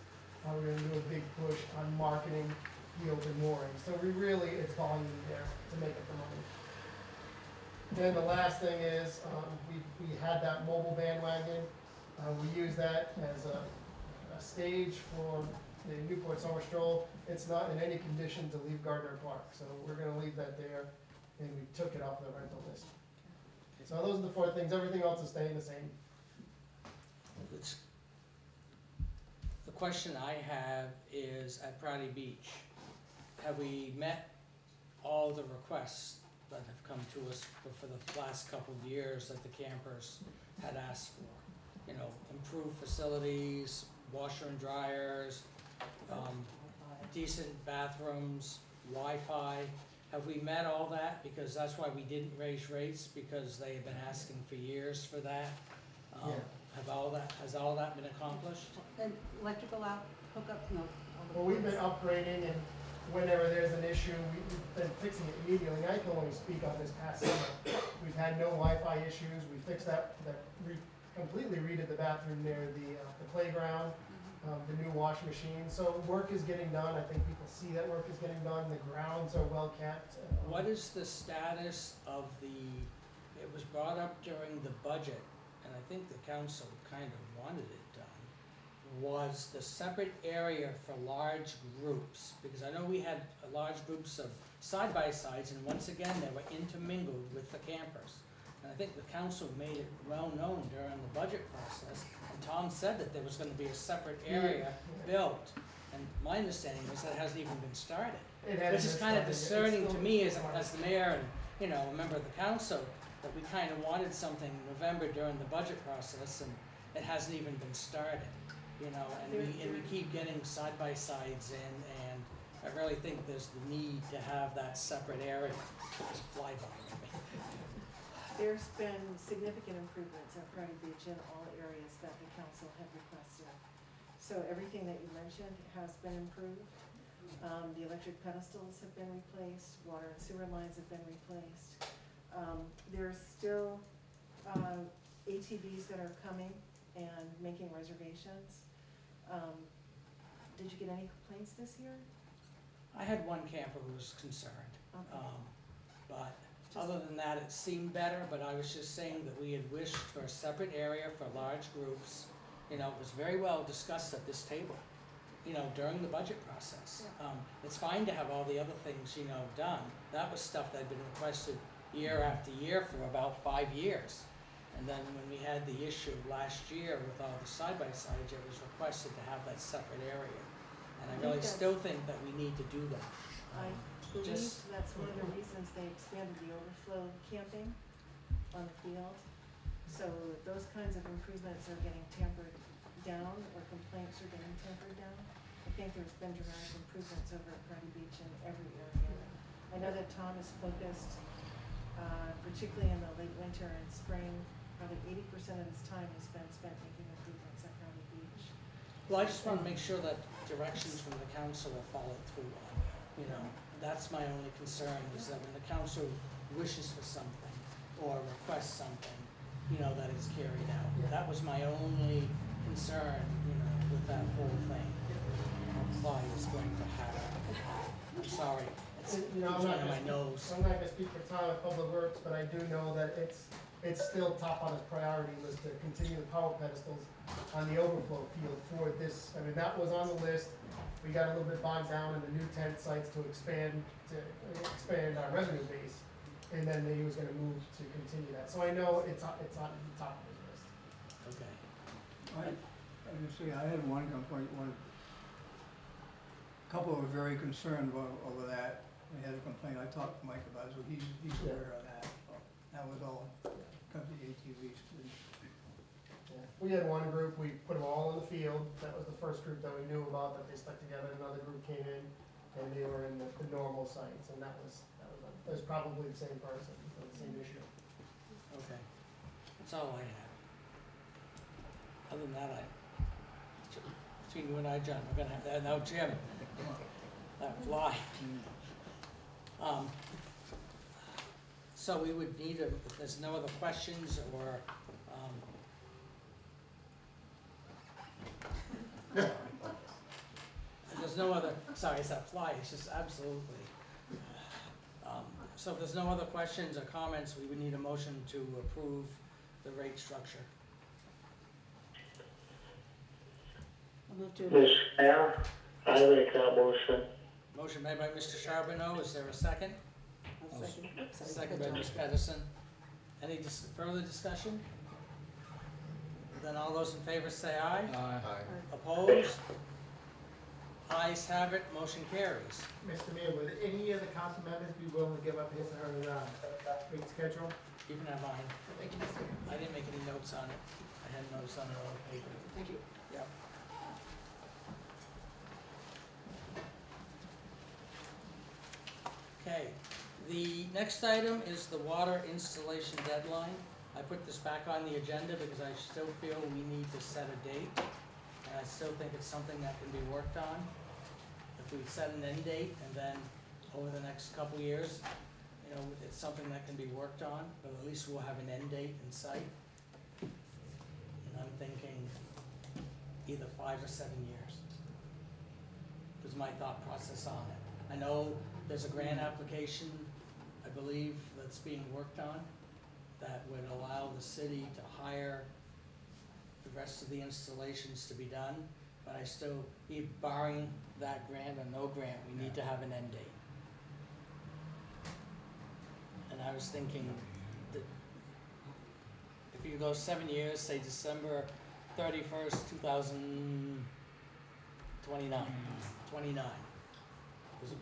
We're going to do a big push on marketing the open mooring. So it's volume there to make up the money. Then the last thing is we had that mobile bandwagon. We use that as a stage for the Newport Summer Stroll. It's not in any condition to leave Gardner Park, so we're gonna leave that there, and we took it off the rental list. So those are the 4 things. Everything else is staying the same. The question I have is, at Prouty Beach, have we met all the requests that have come to us for the last couple of years that the campers had asked for? You know, improved facilities, washer and dryers, decent bathrooms, Wi-Fi. have we met all that? Because that's why we didn't raise rates, because they have been asking for years for that. Yeah. Has all that been accomplished? And electrical out, hookup, no. Well, we've been upgrading, and whenever there's an issue, we've been fixing it immediately. And I can only speak on this past summer. We've had no Wi-Fi issues. We fixed completely redid the bathroom near the playground, the new washing machine. So work is getting done. I think people see that work is getting done. The grounds are well kept. What is the status of it was brought up during the budget, and I think the council kind of wanted it done, was the separate area for large groups, because I know we had large groups of side-by-sides, and once again, they were intermingled with the campers. And I think the council made it well known during the budget process, and Tom said that there was gonna be a separate area built. And my understanding was that it hasn't even been started. Which is kind of discerning to me as the mayor and, a member of the council, that we kind of wanted something in November during the budget process, and it hasn't even been started, and we keep getting side-by-sides in, and I really think there's the need to have that separate area. Just fly by me. There's been significant improvements at Prairie Beach in all areas that the council had requested. So everything that you mentioned has been improved. The electric pedestals have been replaced, water and sewer lines have been replaced. There's still ATVs that are coming and making reservations. Did you get any complaints this year? I had one camper who was concerned, Okay. but other than that, it seemed better, but I was just saying that we had wished for a separate area for large groups. It was very well discussed at this table, during the budget process. It's fine to have all the other things, done. That was stuff that had been requested year after year for about 5 years. And then when we had the issue last year with all the side-by-sides, it was requested to have that separate area. And I really still think that we need to do that. I believe Just- that's one of the reasons they expanded the overflow camping on the field. So those kinds of improvements are getting tempered down, or complaints are getting tempered down. I think there's been dramatic improvements over at Prairie Beach in every area. I know that Tom is focused, particularly in the late winter and spring, probably 80% of his time is spent making improvements at Prairie Beach. Well, I just want to make sure that directions from the council are followed through on. That's my only concern, is that when the council wishes for something or requests something, that it's carried out. That was my only concern, with that whole thing. Fly is going to happen. I'm sorry, it's I'm on not my gonna nose. I'm not gonna speak for Tom at Public Works, but I do know that it's still top on his priority list to continue the power pedestals on the overflow field for this. I mean, that was on the list. We got a little bit bogged down in the new tent sites to expand our revenue base, and then he was gonna move to continue that. So I know it's on the top of his list. Okay. I had one complaint, couple were very concerned over that. We had a complaint, I talked to Mike about it, so he's aware of that. So that was all, because the ATVs. Yeah. We had one group, we put them all in the field. That was the first group that we knew about, that they stuck together. Another group came in, and they were in the normal sites, and that was probably the same person for the same issue. Okay, that's all I have. Other than that, between you and I, John, we're gonna have that, now Jim, that fly. So we would need if there's no other questions, or, if there's no other, sorry, it's that fly, it's just absolutely. So if there's no other questions or comments, we would need a motion to approve the rate structure. I'll move to. Mr. Mayor, I make that motion. Motion made by Mr. Charbonneau, is there a second? I'll second. Oops, sorry. Second by Ms. Pedersen. Any further discussion? Then all those in favor say aye. Opposed? Ayes have it, motion carries. Mr. Mayor, would any of the council members be willing to give up his or her rate schedule? You can have mine. Thank you, Mr. Mayor. I didn't make any notes on it. I had notes on it on the paper. Thank you. Yep. Okay, The next item is the water installation deadline. I put this back on the agenda because I still feel we need to set a date. And I still think it's something that can be worked on. If we set an end date and then over the next couple years, you know, it's something that can be worked on, but at least we'll have an end date in sight. And I'm thinking either 5 or 7 years is my thought process on it. I know there's a grant application, I believe, that's being worked on that would allow the city to hire the rest of the installations to be done, but I still, barring that grant or no grant, we need to have an end date. And I was thinking that if you go 7 years, say December 31st, 2029, 29. Was it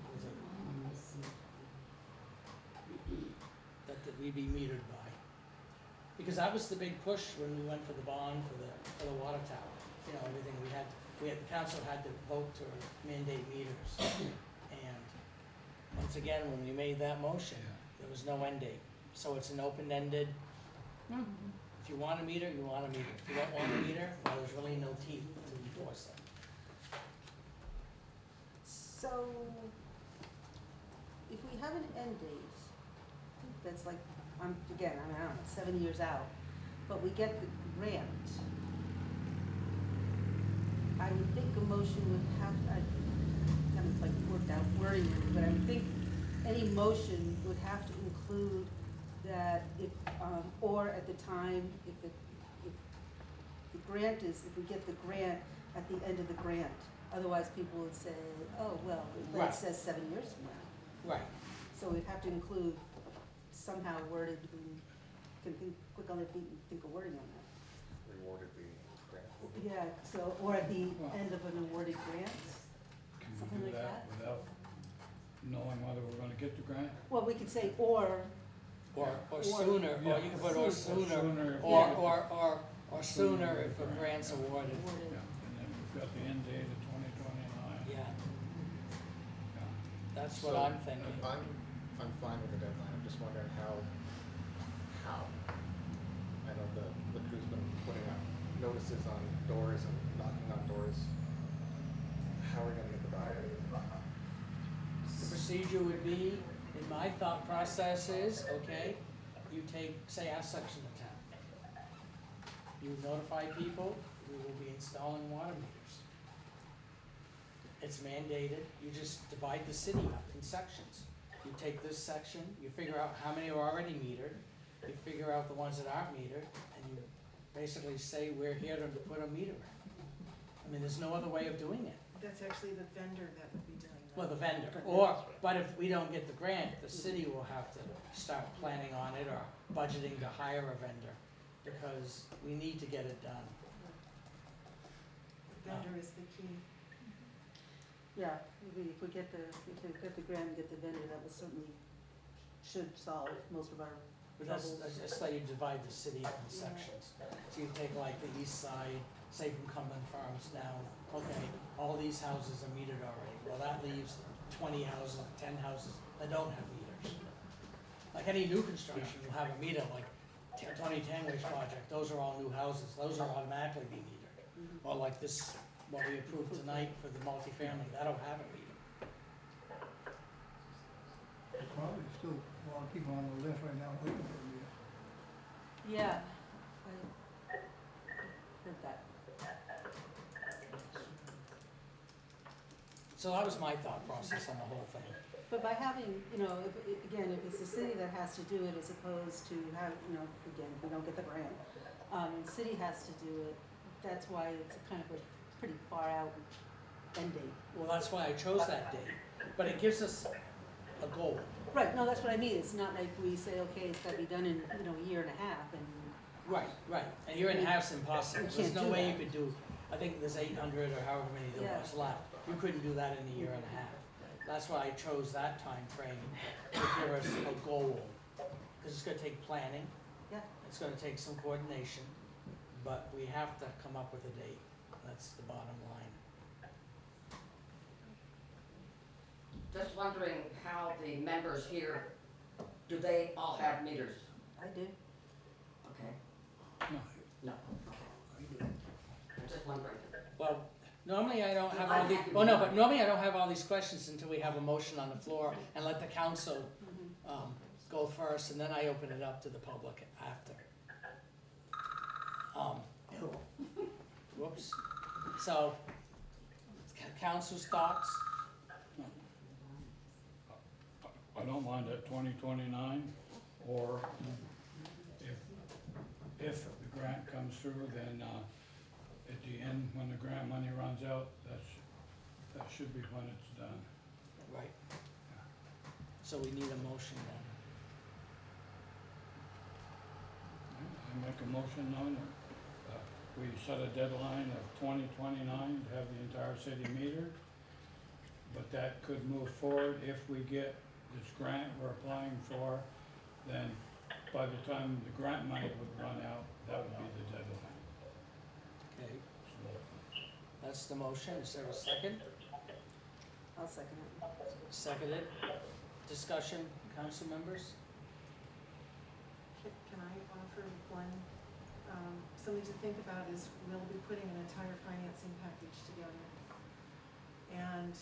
that we be metered by? Because that was the big push when we went for the bond for the water tower. You know, everything the council had to vote to mandate meters. And once again, when we made that motion, there was no end date. So it's an open-ended, if you want a meter, you want a meter. If you don't want a meter, well, there's really no teeth to enforce it. So, if we have an end date, that's like, I don't know, 7 years out, but we get the grant, I would think a motion would have to, I haven't like worked out wording, but I would think any motion would have to include that if, or at the time, if the grant is, if we get the grant at the end of the grant. Otherwise, people would say, oh, well, the grant says 7 years from now. Right. So we'd have to include somehow worded, who can think quick on their feet and think of wording on that. Rewarded the grant. Yeah, so, or at the end of an awarded grant, Can something we do like that that? without knowing whether we're gonna get the grant? Well, we could say or, Or sooner, or you can put or sooner, Yeah. or sooner if a grant's awarded. awarded. Yeah, and then we've got the end date of 2029. Yeah, Yeah. that's what I'm thinking. I'm fine with the deadline, I'm just wondering how, I know the crew's been putting out notices on doors and knocking on doors. How are we gonna get the buyer? The procedure would be, in my thought process is, okay, you take, say, our section of town. You notify people, we will be installing water meters. It's mandated, you just divide the city up in sections. You take this section, you figure out how many are already metered, you figure out the ones that aren't metered, and you basically say, we're here to put a meter in. I mean, there's no other way of doing it. That's actually the vendor that would be doing that. Well, the vendor, but if we don't get the grant, the city will have to start planning on it or budgeting to hire a vendor, because we need to get it done. The vendor is the key. Yeah, if we get the grant and get the vendor, that will certainly, should solve most of our But that's troubles. just like you divide the city up in sections. So you take like the east side, say from Cumberland Farms down, okay, all these houses are metered already. Well, that leaves 20 houses, 10 houses that don't have meters. Like any new construction, you'll have a meter, like Tony Tangway's project, those are all new houses, those will automatically be metered. Or like this, what we approved tonight for the multifamily, that'll have a meter. There's probably still a lot of people on the list right now waiting for a meter. Yeah, I heard that. So that was my thought process on the whole thing. But by having, you know, again, if it's the city that has to do it as opposed to have, you know, again, if we don't get the grant, and the city has to do it, that's why it's a kind of a pretty far out end date. Well, that's why I chose that date, but it gives us a goal. Right, no, that's what I mean, it's not like we say, okay, it's gotta be done in, you know, a year and a half, and, Right, a year and a half's impossible, We there's can't no do way that. you could do, I think there's 800 or however many there Yeah. was left. You couldn't do that in a year and a half. That's why I chose that time frame to give us a goal. Because it's gonna take planning, yeah. it's gonna take some coordination, but we have to come up with a date. That's the bottom line. Just wondering how the members here Do they all have meters? I do. Okay, No, no, okay. I'm just wondering. Well, normally I don't have I'm all the, happy well, no, with but mine. normally I don't have all these questions until we have a motion on the floor and let the council, go first, and then I open it up to the public after. Whoops. So, council's thoughts? I don't mind at 2029, or if the grant comes through, then at the end, when the grant money runs out, that should be when it's done. Right. So we need a motion then. I make a motion on it. We set a deadline of 2029 to have the entire city metered, but that could move forward if we get this grant we're applying for. Then by the time the grant money would run out, that would be the deadline. Okay, that's the motion. Is there a second? I'll second it. Seconded. Discussion, council members? Can I offer one, something to think about is we'll be putting an entire financing package together. And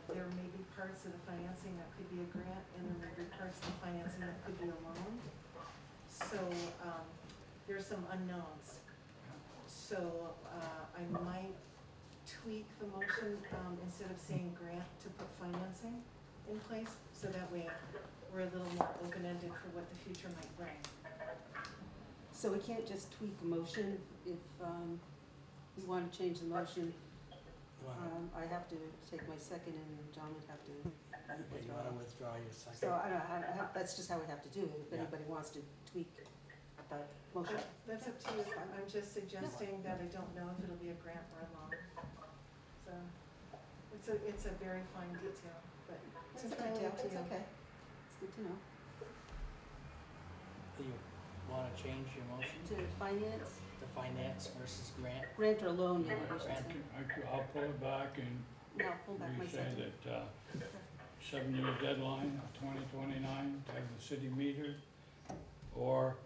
there may be parts of the financing that could be a grant, and there may be parts of the financing that could be a loan. So there's some unknowns. So I might tweak the motion, instead of saying grant, to put financing in place, so that way we're a little more open-ended for what the future might bring. So we can't just tweak a motion if, we want to change the motion. I have to take my second and John would have to You withdraw. wanna withdraw your second? So I don't know, that's just how we have to do it, if Yeah. anybody wants to tweak the motion. That's up to you. I'm just suggesting that I don't know if it'll be a grant or a loan. So it's a very fine detail, but it's It's entirely up to you. okay. It's good to know. Do you wanna change your motion To finance, to finance versus grant? grant or loan, you know, I should Grant. say. I'll pull it back and No, pull back my we say second. that 7-year deadline of 2029 to have the city metered, or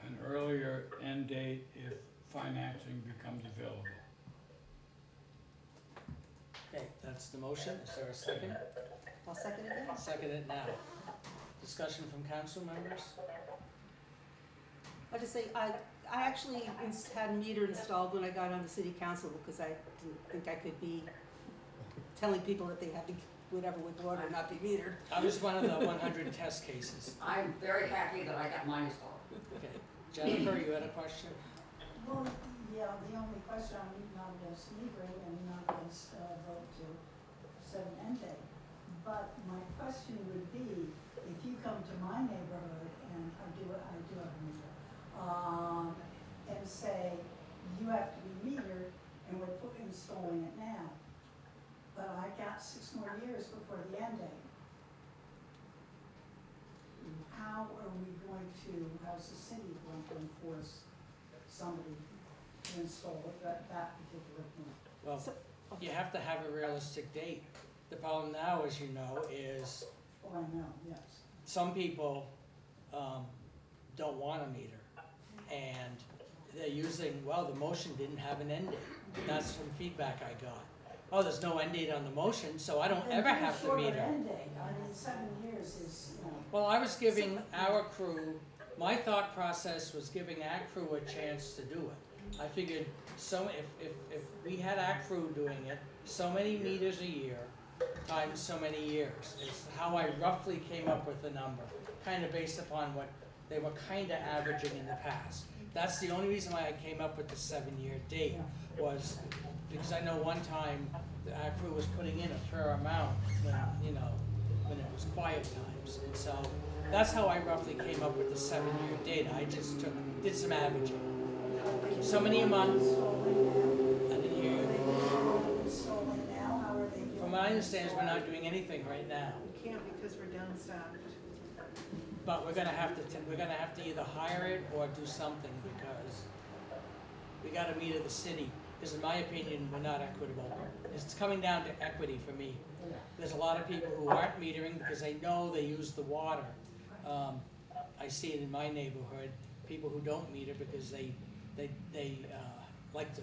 an earlier end date if financing becomes available. Okay, that's the motion. Is there a second? I'll second it again. Second it now. Discussion from council members? I'll just say, I actually had a meter installed when I got on the city council because I didn't think I could be telling people that they have to, whatever with water, not be metered. I was one of the 100 test cases. I'm very happy that I got mine installed. Okay. Jennifer, you had a question? Well, yeah, the only question, I'm not against metering and not against vote to set an end date. But my question would be, if you come to my neighborhood, and I do have a meter, and say, you have to be metered, and we're installing it now, but I got 6 more years before the end date. How are we going to, how's the city going to enforce somebody to install it at that particular point? Well, you have to have a realistic date. The problem now, as you know, is Oh, I know, yes. some people don't want a meter. And they're using, well, the motion didn't have an end date. That's some feedback I got. Oh, there's no end date on the motion, so I don't ever have the Shorter meter. end date, I mean, 7 years is, you know. Well, I was giving our crew, my thought process was giving our crew a chance to do it. I figured if we had our crew doing it, so many meters a year times so many years is how I roughly came up with the number, kind of based upon what they were kind of averaging in the past. That's the only reason why I came up with the 7-year date, was because I know one time our crew was putting in a fair amount when, when it was quiet times. And so that's how I roughly came up with the 7-year date. I just did some averaging. So many a month. I didn't hear you. Installing now, how are they doing? From my understanding, we're not doing anything right now. We can't because we're downstaffed. But we're gonna have to either hire it or do something, because we gotta meter the city. Because in my opinion, we're not equitable. It's coming down to equity for me. There's a lot of people who aren't metering because they know they use the water. I see it in my neighborhood, people who don't meter because they like to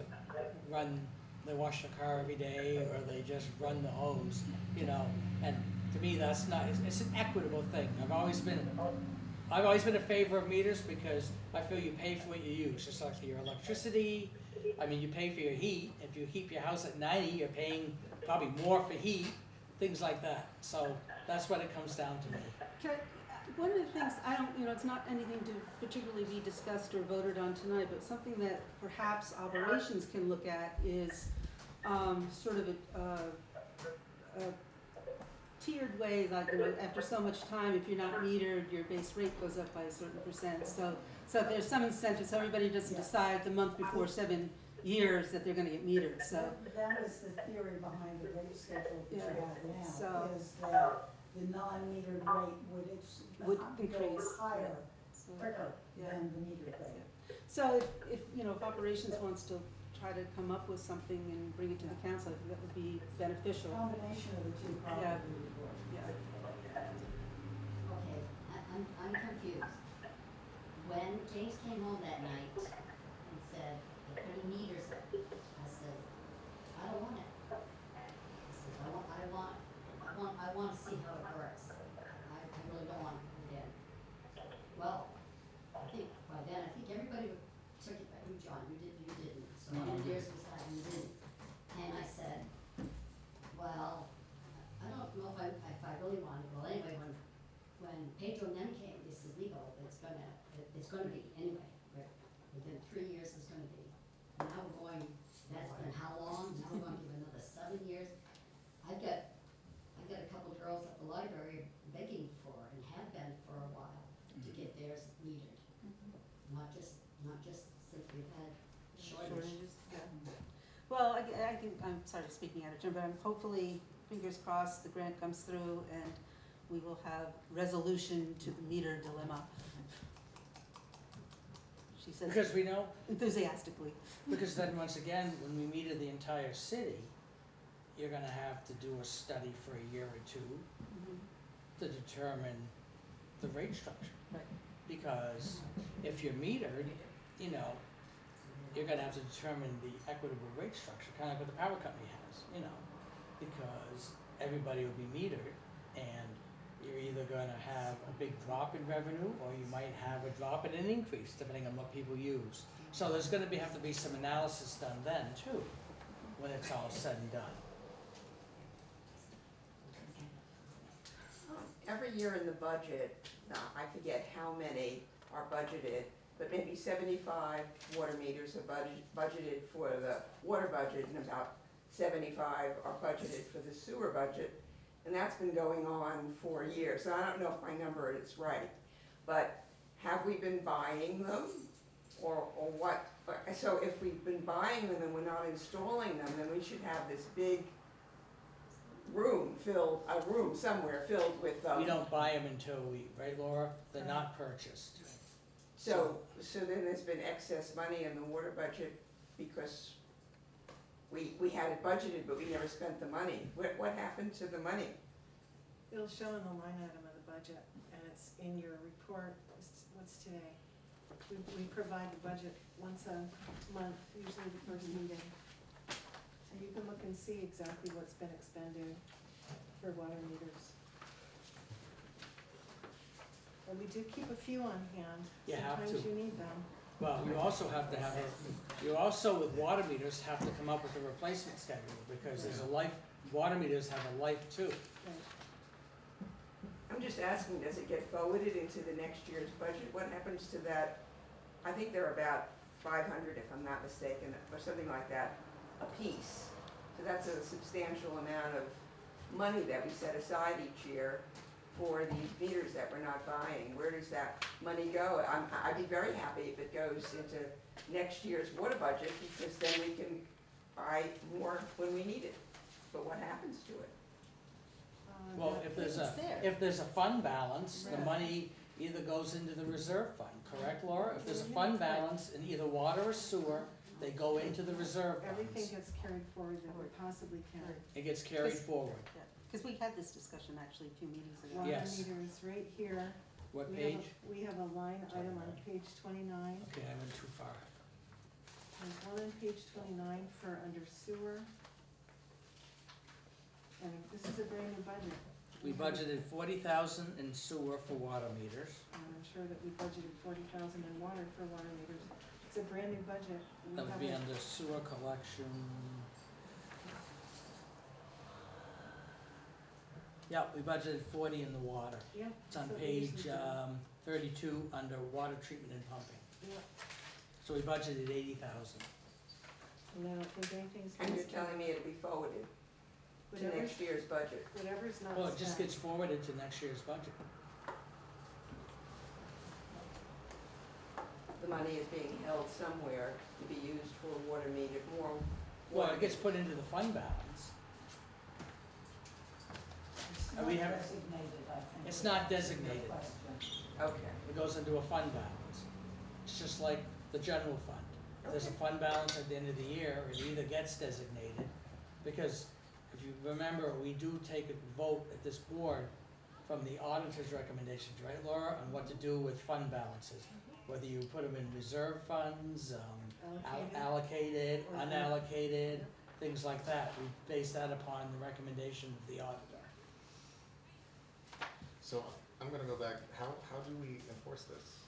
they wash their car every day, or they just run the hose, you know, and to me, that's not, it's an equitable thing. I've always been in favor of meters because I feel you pay for what you use, just like for your electricity. I mean, you pay for your heat. If you keep your house at 90, you're paying probably more for heat, things like that. So that's what it comes down to me. One of the things, I don't, you know, it's not anything to particularly be discussed or voted on tonight, but something that perhaps operations can look at is sort of a tiered way, like, you know, after so much time, if you're not metered, your base rate goes up by a certain percent. So there's some incentive, so everybody doesn't decide the month before 7 years that they're gonna get metered, so. That was the theory behind the rate schedule that you have now, So- is that the non-metered rate would go increase. higher So, quicker yeah. than the metered rate. So if, you know, if operations wants to try to come up with something and bring it to the council, I think that would be beneficial. Combination of the two probably Yeah. would work. Yeah. Okay, I'm confused. When James came home that night and said, "They're putting meters up," I said, "I don't want it." I said, I want to see how it works. I really don't want to put it in. Well, I think by then, I think everybody took it, you, John, you didn't. So how many years was that? You didn't. And I said, well, I don't know if I really want it. Well, anyway, when Pedro Nem came, this is legal, it's gonna be anyway, right? Within 3 years it's gonna be. Now we're going, that's been how long? Now we're going to give another 7 years. I've got a couple girls at the library begging for, and have been for a while, to get theirs metered. Not just simply had shortage. Yeah. Well, I think, I'm sorry, speaking out of turn, but I'm hopefully, fingers crossed, the grant comes through and we will have resolution to the meter dilemma. She says Because we know, enthusiastically. because then once again, when we meter the entire city, you're gonna have to do a study for a year or two Mhm. to determine the rate structure. Right. Because if you're metered, you know, you're gonna have to determine the equitable rate structure, kind of like what the power company has, you know, because everybody will be metered, and you're either gonna have a big drop in revenue, or you might have a drop and an increase, depending on what people use. So there's gonna have to be some analysis done then too, when it's all said and done. Every year in the budget, I forget how many are budgeted, but maybe 75 water meters are budgeted for the water budget, and about 75 are budgeted for the sewer budget. And that's been going on for years. So I don't know if my number is right, but have we been buying them, or what? So if we've been buying them and we're not installing them, then we should have this big a room somewhere filled with We don't buy them until right, Laura? They're not purchased. So then there's been excess money in the water budget because we had it budgeted, but we never spent the money. What happened to the money? It'll show in the line item of the budget, and it's in your report. What's today? We provide the budget once a month, usually the first meeting. So you can look and see exactly what's been expended for water meters. And we do keep a few on hand. You have Sometimes to. you need them. Well, you also have to have, you also with water meters have to come up with a replacement schedule, because there's a life, water meters have a life too. Right. I'm just asking, does it get forwarded into the next year's budget? What happens to that? I think they're about 500, if I'm not mistaken, or something like that, a piece. So that's a substantial amount of money that we set aside each year for these meters that we're not buying. Where does that money go? I'd be very happy if it goes into next year's water budget, because then we can buy more when we need it. But what happens to it? Well, if there's a fund balance, the Right. money either goes into the reserve fund, correct, Laura? If there's a fund balance in either water or sewer, they go into the reserve Everything funds. gets carried forward that we possibly can. It gets carried forward. Because we had this discussion actually a few meetings ago. Water Yes. meters right here, What We have a- page? We have a line item on 29. page 29. Okay, I went too far. There's one on page 29 for under sewer. And this is a brand new budget. We budgeted 40,000 in sewer for water meters. And I'm sure that we budgeted 40,000 in water for water meters. It's a brand new budget. We That would be haven't- under sewer collection. Yeah, we budgeted 40 in the water. Yeah. It's on so we page just need to- 32 under water treatment and pumping. Yeah, So we budgeted 80,000. and I don't think anything's. And been you're spent. telling me it'll be forwarded to Whatever's- next year's budget. Whatever's not Well, it just spent. gets forwarded to next year's budget. The money is being held somewhere to be used for water meter, more. Well, it gets put into the fund balance. It's And not we have- designated, I think. It's not designated. Question. Okay. It goes into a fund balance. It's just like the general fund. If there's a fund balance at the end of the year, it either gets designated, because if you remember, we do take a vote at this board from the auditor's recommendations, right, Laura, on what to do with fund balances. Whether you put them in reserve funds, Allocated. allocated, Or- unallocated, things like that. We base that upon the recommendation of the auditor. So I'm gonna go back, how do we enforce this?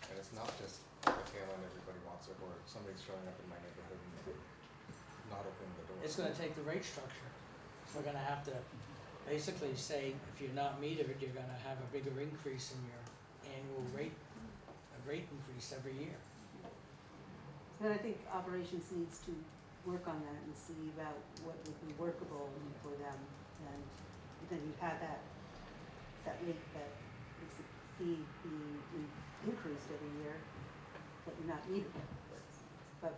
And it's not just the tail end, everybody wants it, or somebody's showing up in my neighborhood and not opening the door. It's gonna take the rate structure. We're gonna have to basically say, if you're not metered, you're gonna have a bigger increase in your annual rate, a rate increase every year. And I think operations needs to work on that and see about what would be workable for them. And then you've had that rate that makes the fee be increased every year, but you're not needed. But,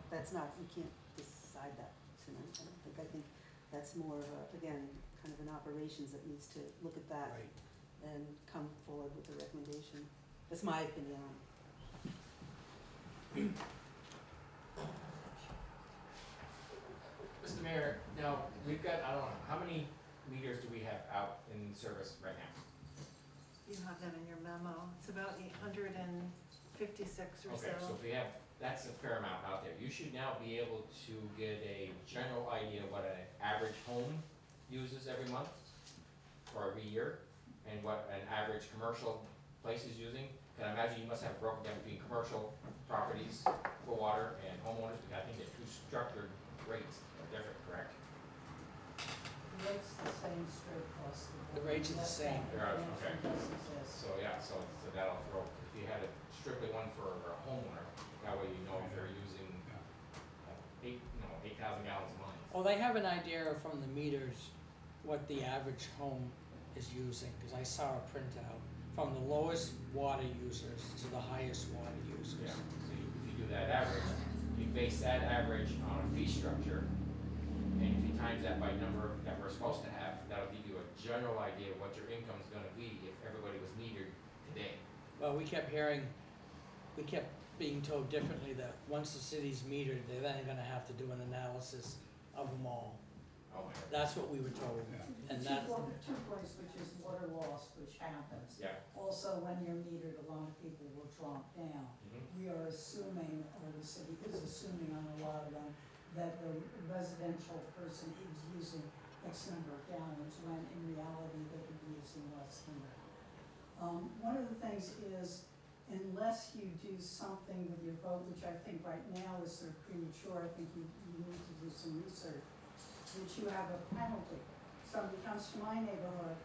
that's not, you can't decide that tonight. I think that's more of a, again, kind of an operations that needs to look at that Right. and come forward with a recommendation. That's my opinion on it. Mr. Mayor, now, we've got, I don't know, how many meters do we have out in service right now? You have that in your memo. It's about 856 or so. Okay, so if we have, that's a fair amount out there. You should now be able to get a general idea of what an average home uses every month or every year, and what an average commercial place is using. Can I imagine you must have broken down between commercial properties for water and homeowners, because I think they're two structured rates are different, correct? The rate's the same straight across the board. The rates are the same. They are, okay. Doesn't exist. So, yeah, so that'll throw, if you had a strictly one for a homeowner, that way you know if they're using 8,000 gallons a month. Well, they have an idea from the meters what the average home is using, because I saw a printout from the lowest water users to the highest water users. Yeah, so if you do that average, you base that average on a fee structure, and if you times that by number that we're supposed to have, that'll give you a general idea of what your income's gonna be if everybody was metered today. Well, we kept being told differently that once the city's metered, they're then gonna have to do an analysis of them all. Oh, my. That's what we were told, and that, Two points, which is water loss, which happens. Yeah. Also, when you're metered, a lot of people will drop down. Mhm. We are assuming, or the city is assuming on a lot of them, that the residential person is using X number of gallons, when in reality, they could be using less than that. One of the things is, unless you do something with your vote, which I think right now is sort of premature, I think you need to do some research, that you have a penalty. Somebody comes to my neighborhood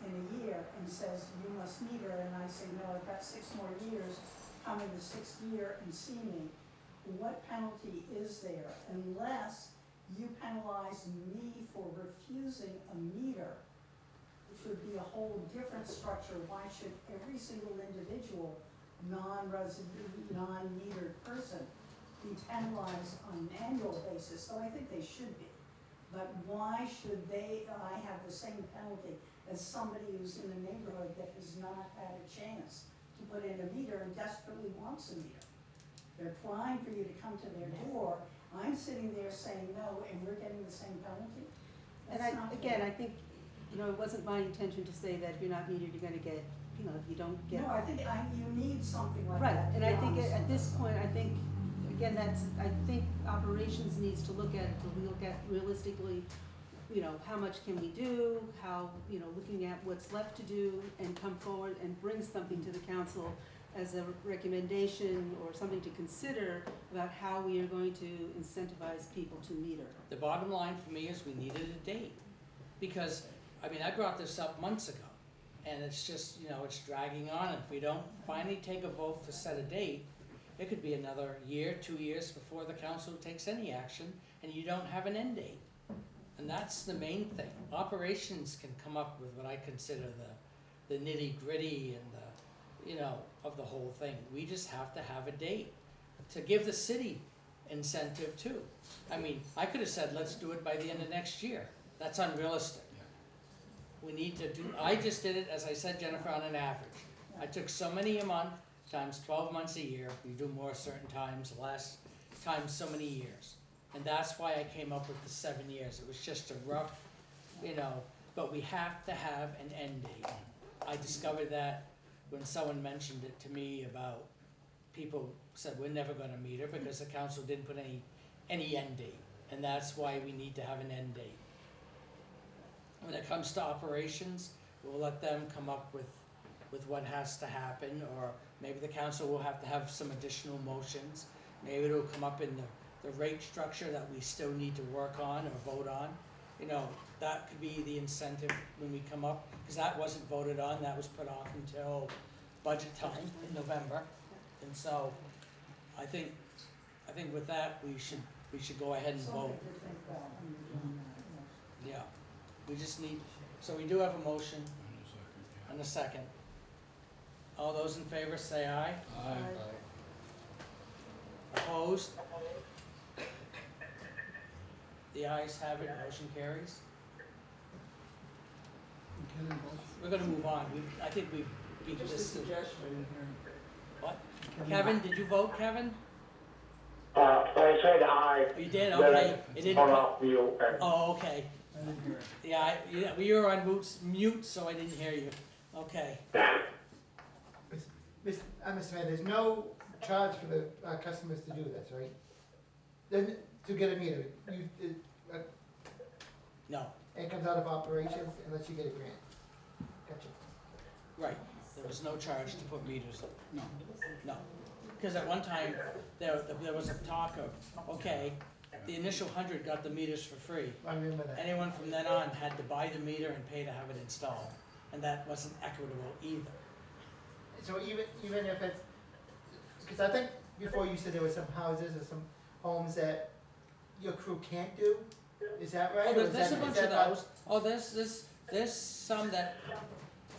in a year and says, you must meter, and I say, no, I've got 6 more years, come in the 6th year and see me. What penalty is there unless you penalize me for refusing a meter, which would be a whole different structure? Why should every single individual non-resident, non-metered person be penalized on an annual basis? So I think they should be. But why should I have the same penalty as somebody who's in a neighborhood that has not had a chance to put in a meter and desperately wants a meter? They're crying for you to come to their door. I'm sitting there saying no, and we're getting the same penalty? And That's not I fair. think, it wasn't my intention to say that if you're not needed, you're gonna get you know, you don't get. No, I think you need something like Right, that. to and be I think honest at with this us. point, I think, again, I think operations needs to look at realistically, you know, how much can we do, how, you know, looking at what's left to do and come forward and bring something to the council as a recommendation or something to consider about how we are going to incentivize people to meter. The bottom line for me is we needed a date. Because, I mean, I brought this up months ago, and it's just, you know, it's dragging on. If we don't finally take a vote to set a date, it could be another year, 2 years before the council takes any action, and you don't have an end date. And that's the main thing. Operations can come up with what I consider the nitty-gritty and the, you know, of the whole thing. We just have to have a date to give the city incentive too. I mean, I could have said, let's do it by the end of next year. That's unrealistic. We need to do, I just did it, as I said, Jennifer, on an average. I took so many a month, times 12 months a year. We do more certain times, less times so many years. And that's why I came up with the 7 years. It was just a rough, you know, but we have to have an end date. I discovered that when someone mentioned it to me about, people said, we're never gonna meter because the council didn't put any end date. And that's why we need to have an end date. When it comes to operations, we'll let them come up with what has to happen, or maybe the council will have to have some additional motions. Maybe it'll come up in the rate structure that we still need to work on or vote on. You know, that could be the incentive when we come up, because that wasn't voted on, that was put off until budget time in November. And so, I think with that, we should go ahead and vote. Something to think about when you're doing that, yes. Yeah, we just need, so we do have a motion and a second. All those in favor say aye. Aye. Opposed? The ayes have it, motion carries. We're gonna move on, I think we've beat Just a this. suggestion. What? Kevin, did you vote, Kevin? I said aye. Oh, you did, Then okay. It I didn't. turn off mute and Oh, okay. Yeah, we were on mute, so I didn't hear you. Okay. Mr. Mayor, there's no charge for the customers to do this, right? Then, to get a meter, No, it comes out of operations unless you get a grant. Gotcha. right. There was no charge to put meters in. No. No. Because at one time, there was a talk of, okay, the initial 100 got the meters for free. I remember that. Anyone from then on had to buy the meter and pay to have it installed. And that wasn't equitable either. So even if it's, because I think before you said there were some houses or some homes that your crew can't do, is that right? Oh, Or is there's a that- bunch is of that not- those. Oh, there's some that,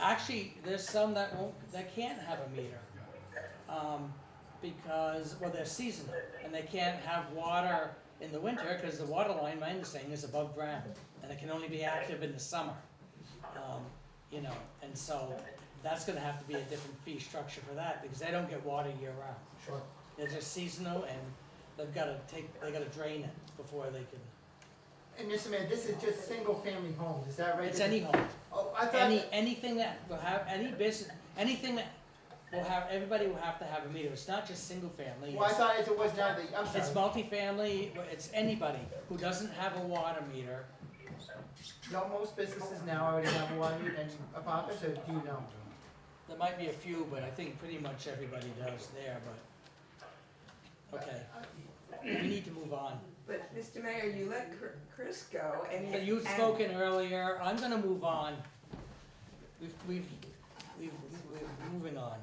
actually, there's some that can't have a meter. Because, well, they're seasonal, and they can't have water in the winter, because the water line, my understanding, is above ground, and it can only be active in the summer. You know, and so, that's gonna have to be a different fee structure for that, because they don't get water year round. Sure. They're just seasonal, and they gotta drain it before they can. And Mr. Mayor, this is just single-family homes, is that right? It's any home. Oh, I thought. Anything that will have, any business, anything that will have, everybody will have to have a meter. It's not just single family. Well, I It's- thought it was not the, I'm sorry. It's multifamily, it's anybody who doesn't have a water meter. Don't most businesses now already have a water meter and apartments, or do you know? There might be a few, but I think pretty much everybody does there, but, okay. We need to move on. But, Mr. Mayor, you let Chris go and. But you've and- spoken earlier, I'm gonna move on. We're moving on.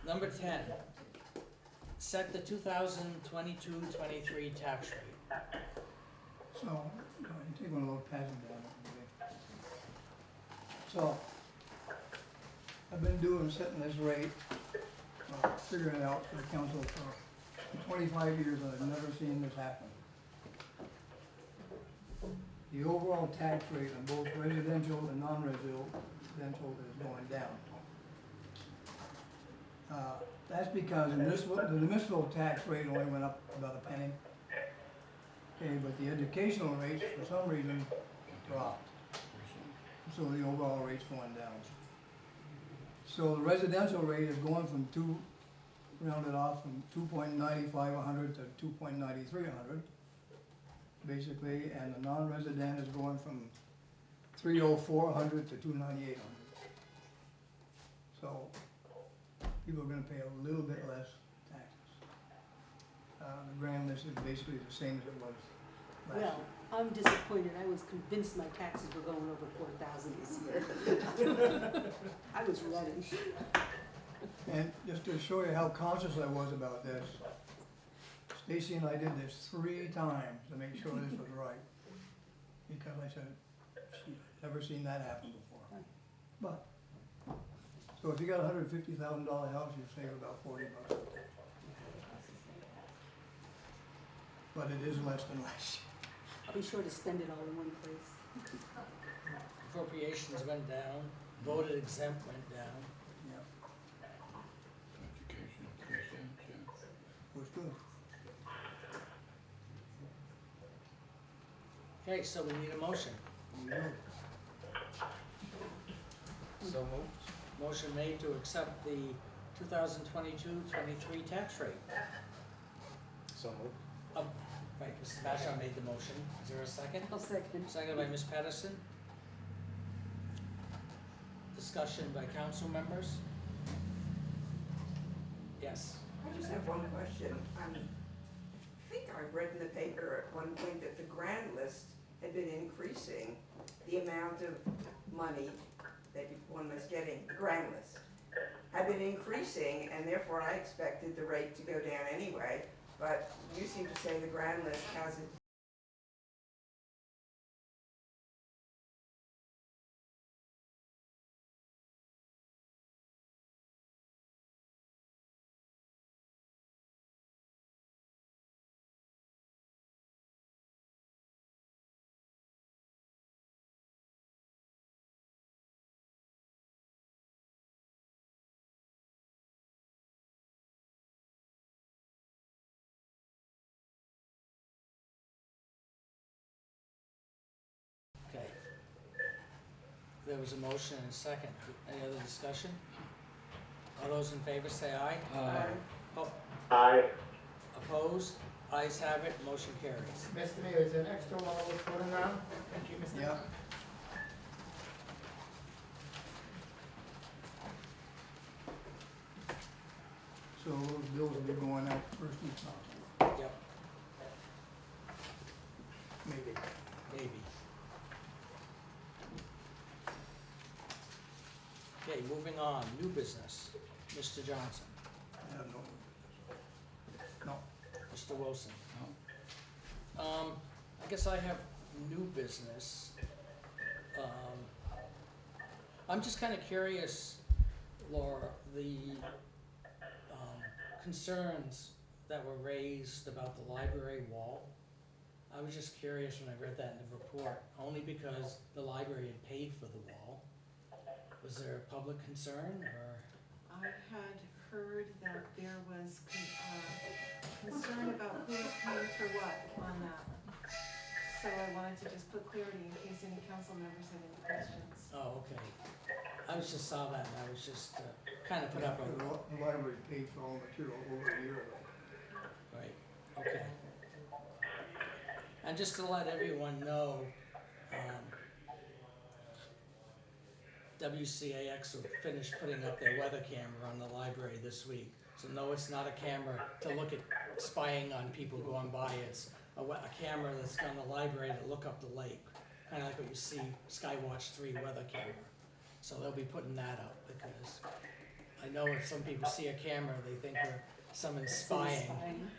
Number 10, set the 2022-23 tax rate. So, you take one of those passes down. Okay. So, I've been setting this rate, figuring it out for the council for 25 years, and I've never seen this happen. The overall tax rate on both residential and non-residential is going down. That's because the municipal tax rate only went up about a penny. Okay, but the educational rates, for some reason, dropped. So the overall rate's going down. So the residential rate is going from rounded off from 2.95 to 2.93 basically, and the non-resident is going from 304 to 298. So people are gonna pay a little bit less taxes. The grand list is basically the same as it was last year. Well, I'm disappointed. I was convinced my taxes were going over 4,000 this year. I was ready. And just to show you how conscious I was about this, Stacy and I did this 3 times to make sure this was right. Because I said, "Gee, I've never seen that happen before." But, so if you got a $150,000 house, you save about $40. But it is less than last year. I'll be sure to spend it all in one place. Appropriations went down, voted exempt went down. Education increased, yeah. Was good. Okay, so we need a motion. So moved. Motion made to accept the 2022-23 tax rate. So moved. Right, Mrs. Bashar made the motion. Is there a second? I'll second. Seconded by Ms. Patterson. Discussion by council members? Yes. I just have one question. I think I read in the paper at one point that the grand list had been increasing the amount of money that one was getting, the grand list, had been increasing, and therefore I expected the rate to go down anyway, but you seem to say the grand list hasn't. Okay. There was a motion and a second. Any other discussion? All those in favor say aye. Oh, Aye. opposed? Ayes have it, motion carries. Mr. Mayor, is there an extra one I was putting on? Thank you, Mr. Yeah. So those bills will be going out first week now, Yep, maybe. maybe. Okay, moving on, new business. Mr. Johnson, I have no. Mr. Wilson. No. I guess I have new business. I'm just kinda curious, Laura, the, concerns that were raised about the library wall. I was just curious when I read that in the report, only because the library had paid for the wall. Was there a public concern, or? I had heard that there was concern about who's paying for what on that. So I wanted to just put clarity in case any council members had any questions. Oh, okay. I just saw that and I was just, kinda put up a, The library paid for all material over a year ago. right, okay. And just to let everyone know, WCAX will finish putting up their weather camera on the library this week. So no, it's not a camera to look at spying on people going by, it's a camera that's on the library to look up the lake. Kinda like what you see Skywatch 3 weather camera. So they'll be putting that up because I know if some people see a camera, they think someone's spying.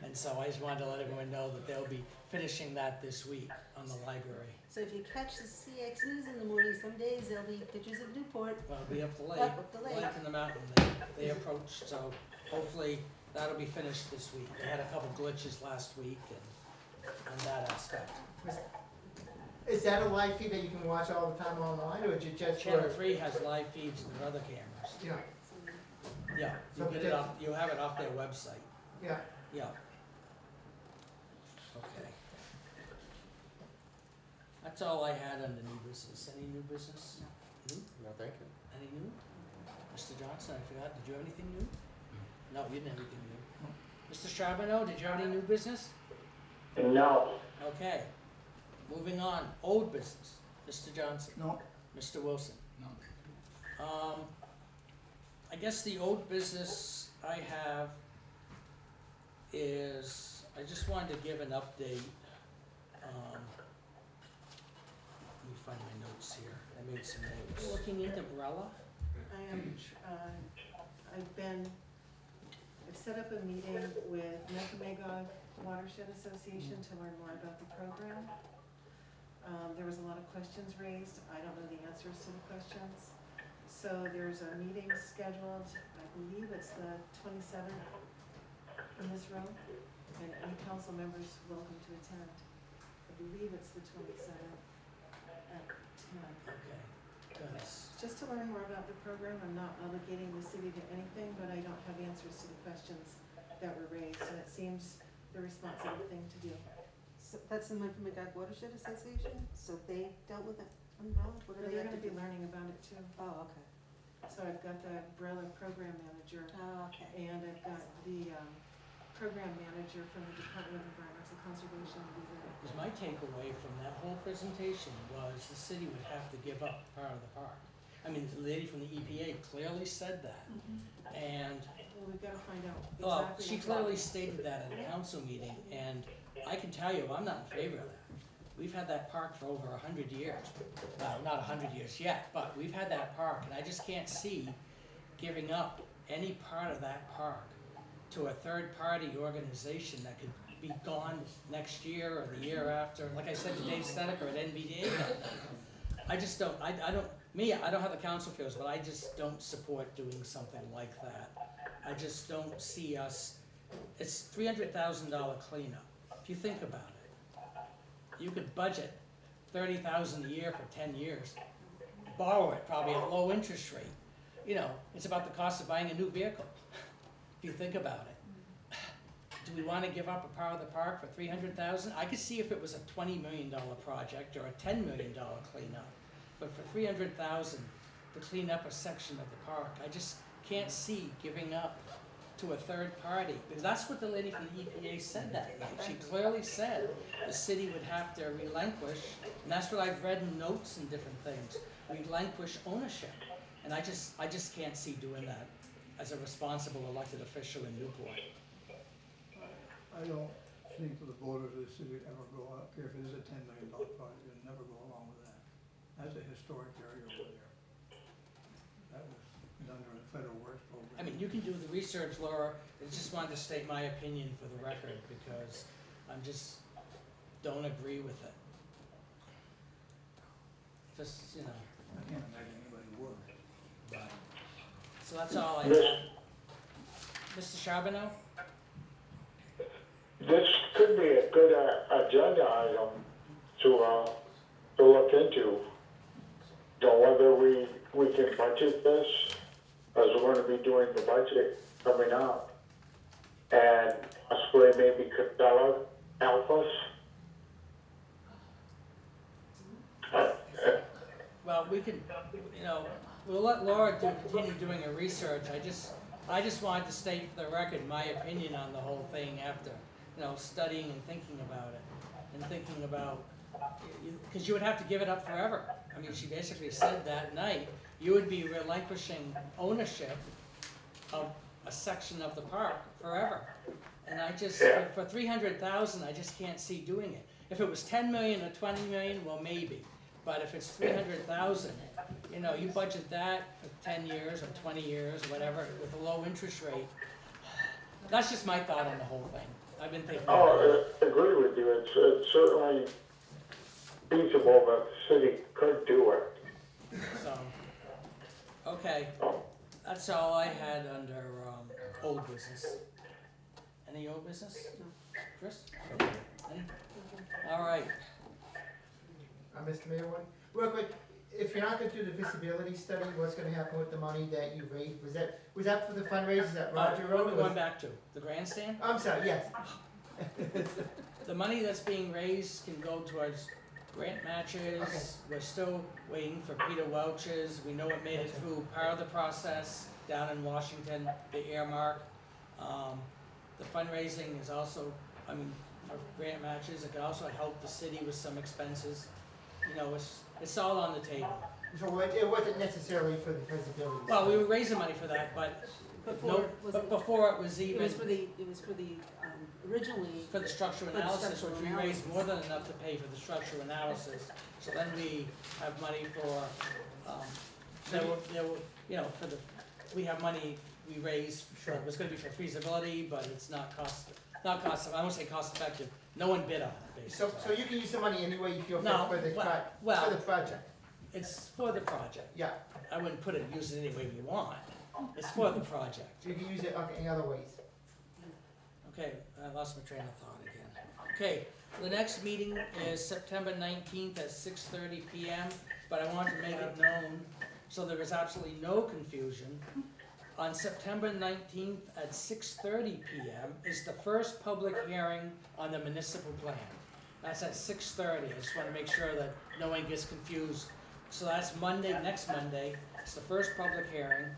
And so I just wanted to let everyone know that they'll be finishing that this week on the library. So if you catch the CX News in the morning, some days there'll be pictures of Newport. Well, it'll be up the lake, Up the lake. in the mountain they approached, so hopefully that'll be finished this week. They had a couple glitches last week and on that aspect. Is that a live feed that you can watch all the time online, or is it just Channel for, 3 has live feeds of their other cameras. yeah, Yeah, So you get it off, you have it off their website, yeah. yeah. Okay. That's all I had on the new business. Any new business? New? No, thank you. Any new? Mr. Johnson, I forgot, did you have anything new? No, you didn't have anything new. Mr. Charbonneau, did you have any new business? No. Okay, moving on, old business, Mr. Johnson, No, Mr. Wilson. No. I guess the old business I have is, I just wanted to give an update. Let me find my notes here, I made some notes. Looking into Brella? I am, I've set up a meeting with NEK-TV Watershed Association to learn more about the program. There was a lot of questions raised, I don't know the answers to the questions. So there's a meeting scheduled, I believe it's the 27th in this room, and any council members welcome to attend. I believe it's the 27th at 10. Okay, good. Just to learn more about the program, I'm not obligating the city to anything, but I don't have answers to the questions that were raised, and it seems the responsible thing to do. So that's the Newport Watershed Association, so they dealt with it umbrella? What do But they they're have to gonna be do? learning about it too. Oh, okay. So I've got the umbrella program manager, Oh, okay. and I've got the, program manager from the Department of Environmental Conservation will be there. Because my takeaway from that whole presentation was the city would have to give up part of the park. I mean, the lady from the EPA clearly said that, and, Well, we've gotta find out well, exactly. she what- clearly stated that at a council meeting, and I can tell you, I'm not in favor of that. We've had that park for over 100 years. Well, not 100 years yet, but we've had that park, and I just can't see giving up any part of that park to a third-party organization that could be gone next year or the year after. Like I said to Dave Snedeker at NVDA that night. I just don't, I don't have the council feels, but I just don't support doing something like that. I just don't see us, it's $300,000 cleanup. If you think about it, you could budget $30,000 a year for 10 years, borrow it probably at low interest rate. You know, it's about the cost of buying a new vehicle, if you think about it. Do we wanna give up a part of the park for $300,000? I could see if it was a $20 million project or a $10 million cleanup, but for $300,000 to clean up a section of the park, I just can't see giving up to a third party, because that's what the lady from the EPA said that night. She clearly said the city would have to relinquish, and that's what I've read in notes and different things, relinquish ownership. And I just can't see doing that as a responsible elected official in Newport. I don't think the voters of the city would ever go, I don't care if it is a $10 million project, they'd never go along with that. That's a historic area over there. That was done during the federal works program. I mean, you can do the research, Laura, I just wanted to state my opinion for the record, because I'm just, don't agree with it. Just, you know, I can't imagine anybody would. but, so that's all I have. Mr. Charbonneau? This could be a good agenda item to look into. So whether we can budget this, as we're gonna be doing the budget coming up, and possibly maybe Costello help us. Well, we could, you know, we'll let Laura continue doing her research. I just wanted to state for the record my opinion on the whole thing after, you know, studying and thinking about it. And thinking about, because you would have to give it up forever. I mean, she basically said that night, you would be relinquishing ownership of a section of the park forever. And I just, for $300,000, I just can't see doing it. If it was 10 million or 20 million, well, maybe. But if it's 300,000, you know, you budget that for 10 years or 20 years, whatever, with a low interest rate. That's just my thought on the whole thing. I've been thinking about it. Oh, I agree with you. It's certainly feasible that the city could do it. So, okay, that's all I had under old business. Any old business? Chris? Any? All right. Mr. Mayor, real quick, if you're not gonna do the visibility study, what's gonna happen with the money that you raised? Was that for the fundraisers that Roger What wrote? are we going back to? The grandstand? I'm sorry, yes. The money that's being raised can go towards Grant matches, we're still waiting for Peter Welch's, we know it made it through part of the process down in Washington, the earmark. The fundraising is also, I mean, for grant matches, it could also help the city with some expenses. You know, it's all on the table. So it wasn't necessarily for the feasibility. Well, we were raising money for that, but no, but before it was even. It was for the, originally. For the structural For the analysis, structural which we raised analysis. more than enough to pay for the structural analysis. So then we have money for, you know, for the, we have money we raised, Sure. it was gonna be for feasibility, but it's not cost, I won't say cost effective, no one bid on it, So basically. you can use the money any way you feel fit No, for the well- for the project. It's for the project, Yeah, I wouldn't put it, use it any way you want, it's for the project. you can use it in other ways. Okay, I lost my train of thought again. Okay, the next meeting is September 19th at 6:30 PM, but I want to make it known, so there is absolutely no confusion. On September 19th at 6:30 PM is the first public hearing on the municipal plan. That's at 6:30, I just want to make sure that no one gets confused. So that's Monday, next Monday, it's the first public hearing.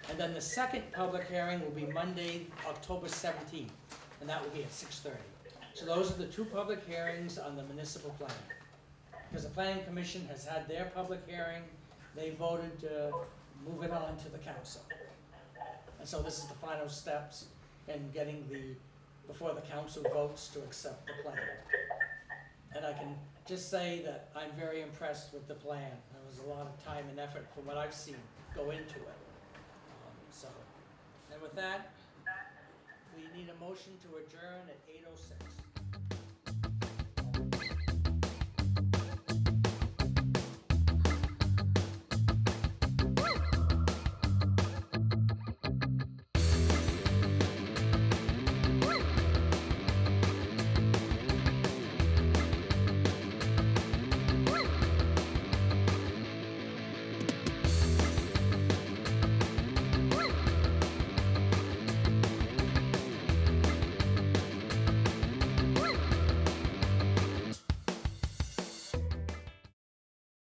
And then the second public hearing will be Monday, October 17th, and that will be at 6:30. So those are the two public hearings on the municipal plan. Because the planning commission has had their public hearing, they voted to move it on to the council. And so this is the final steps in getting before the council votes to accept the plan. And I can just say that I'm very impressed with the plan. There was a lot of time and effort from what I've seen go into it. And with that, we need a motion to adjourn at 8:06.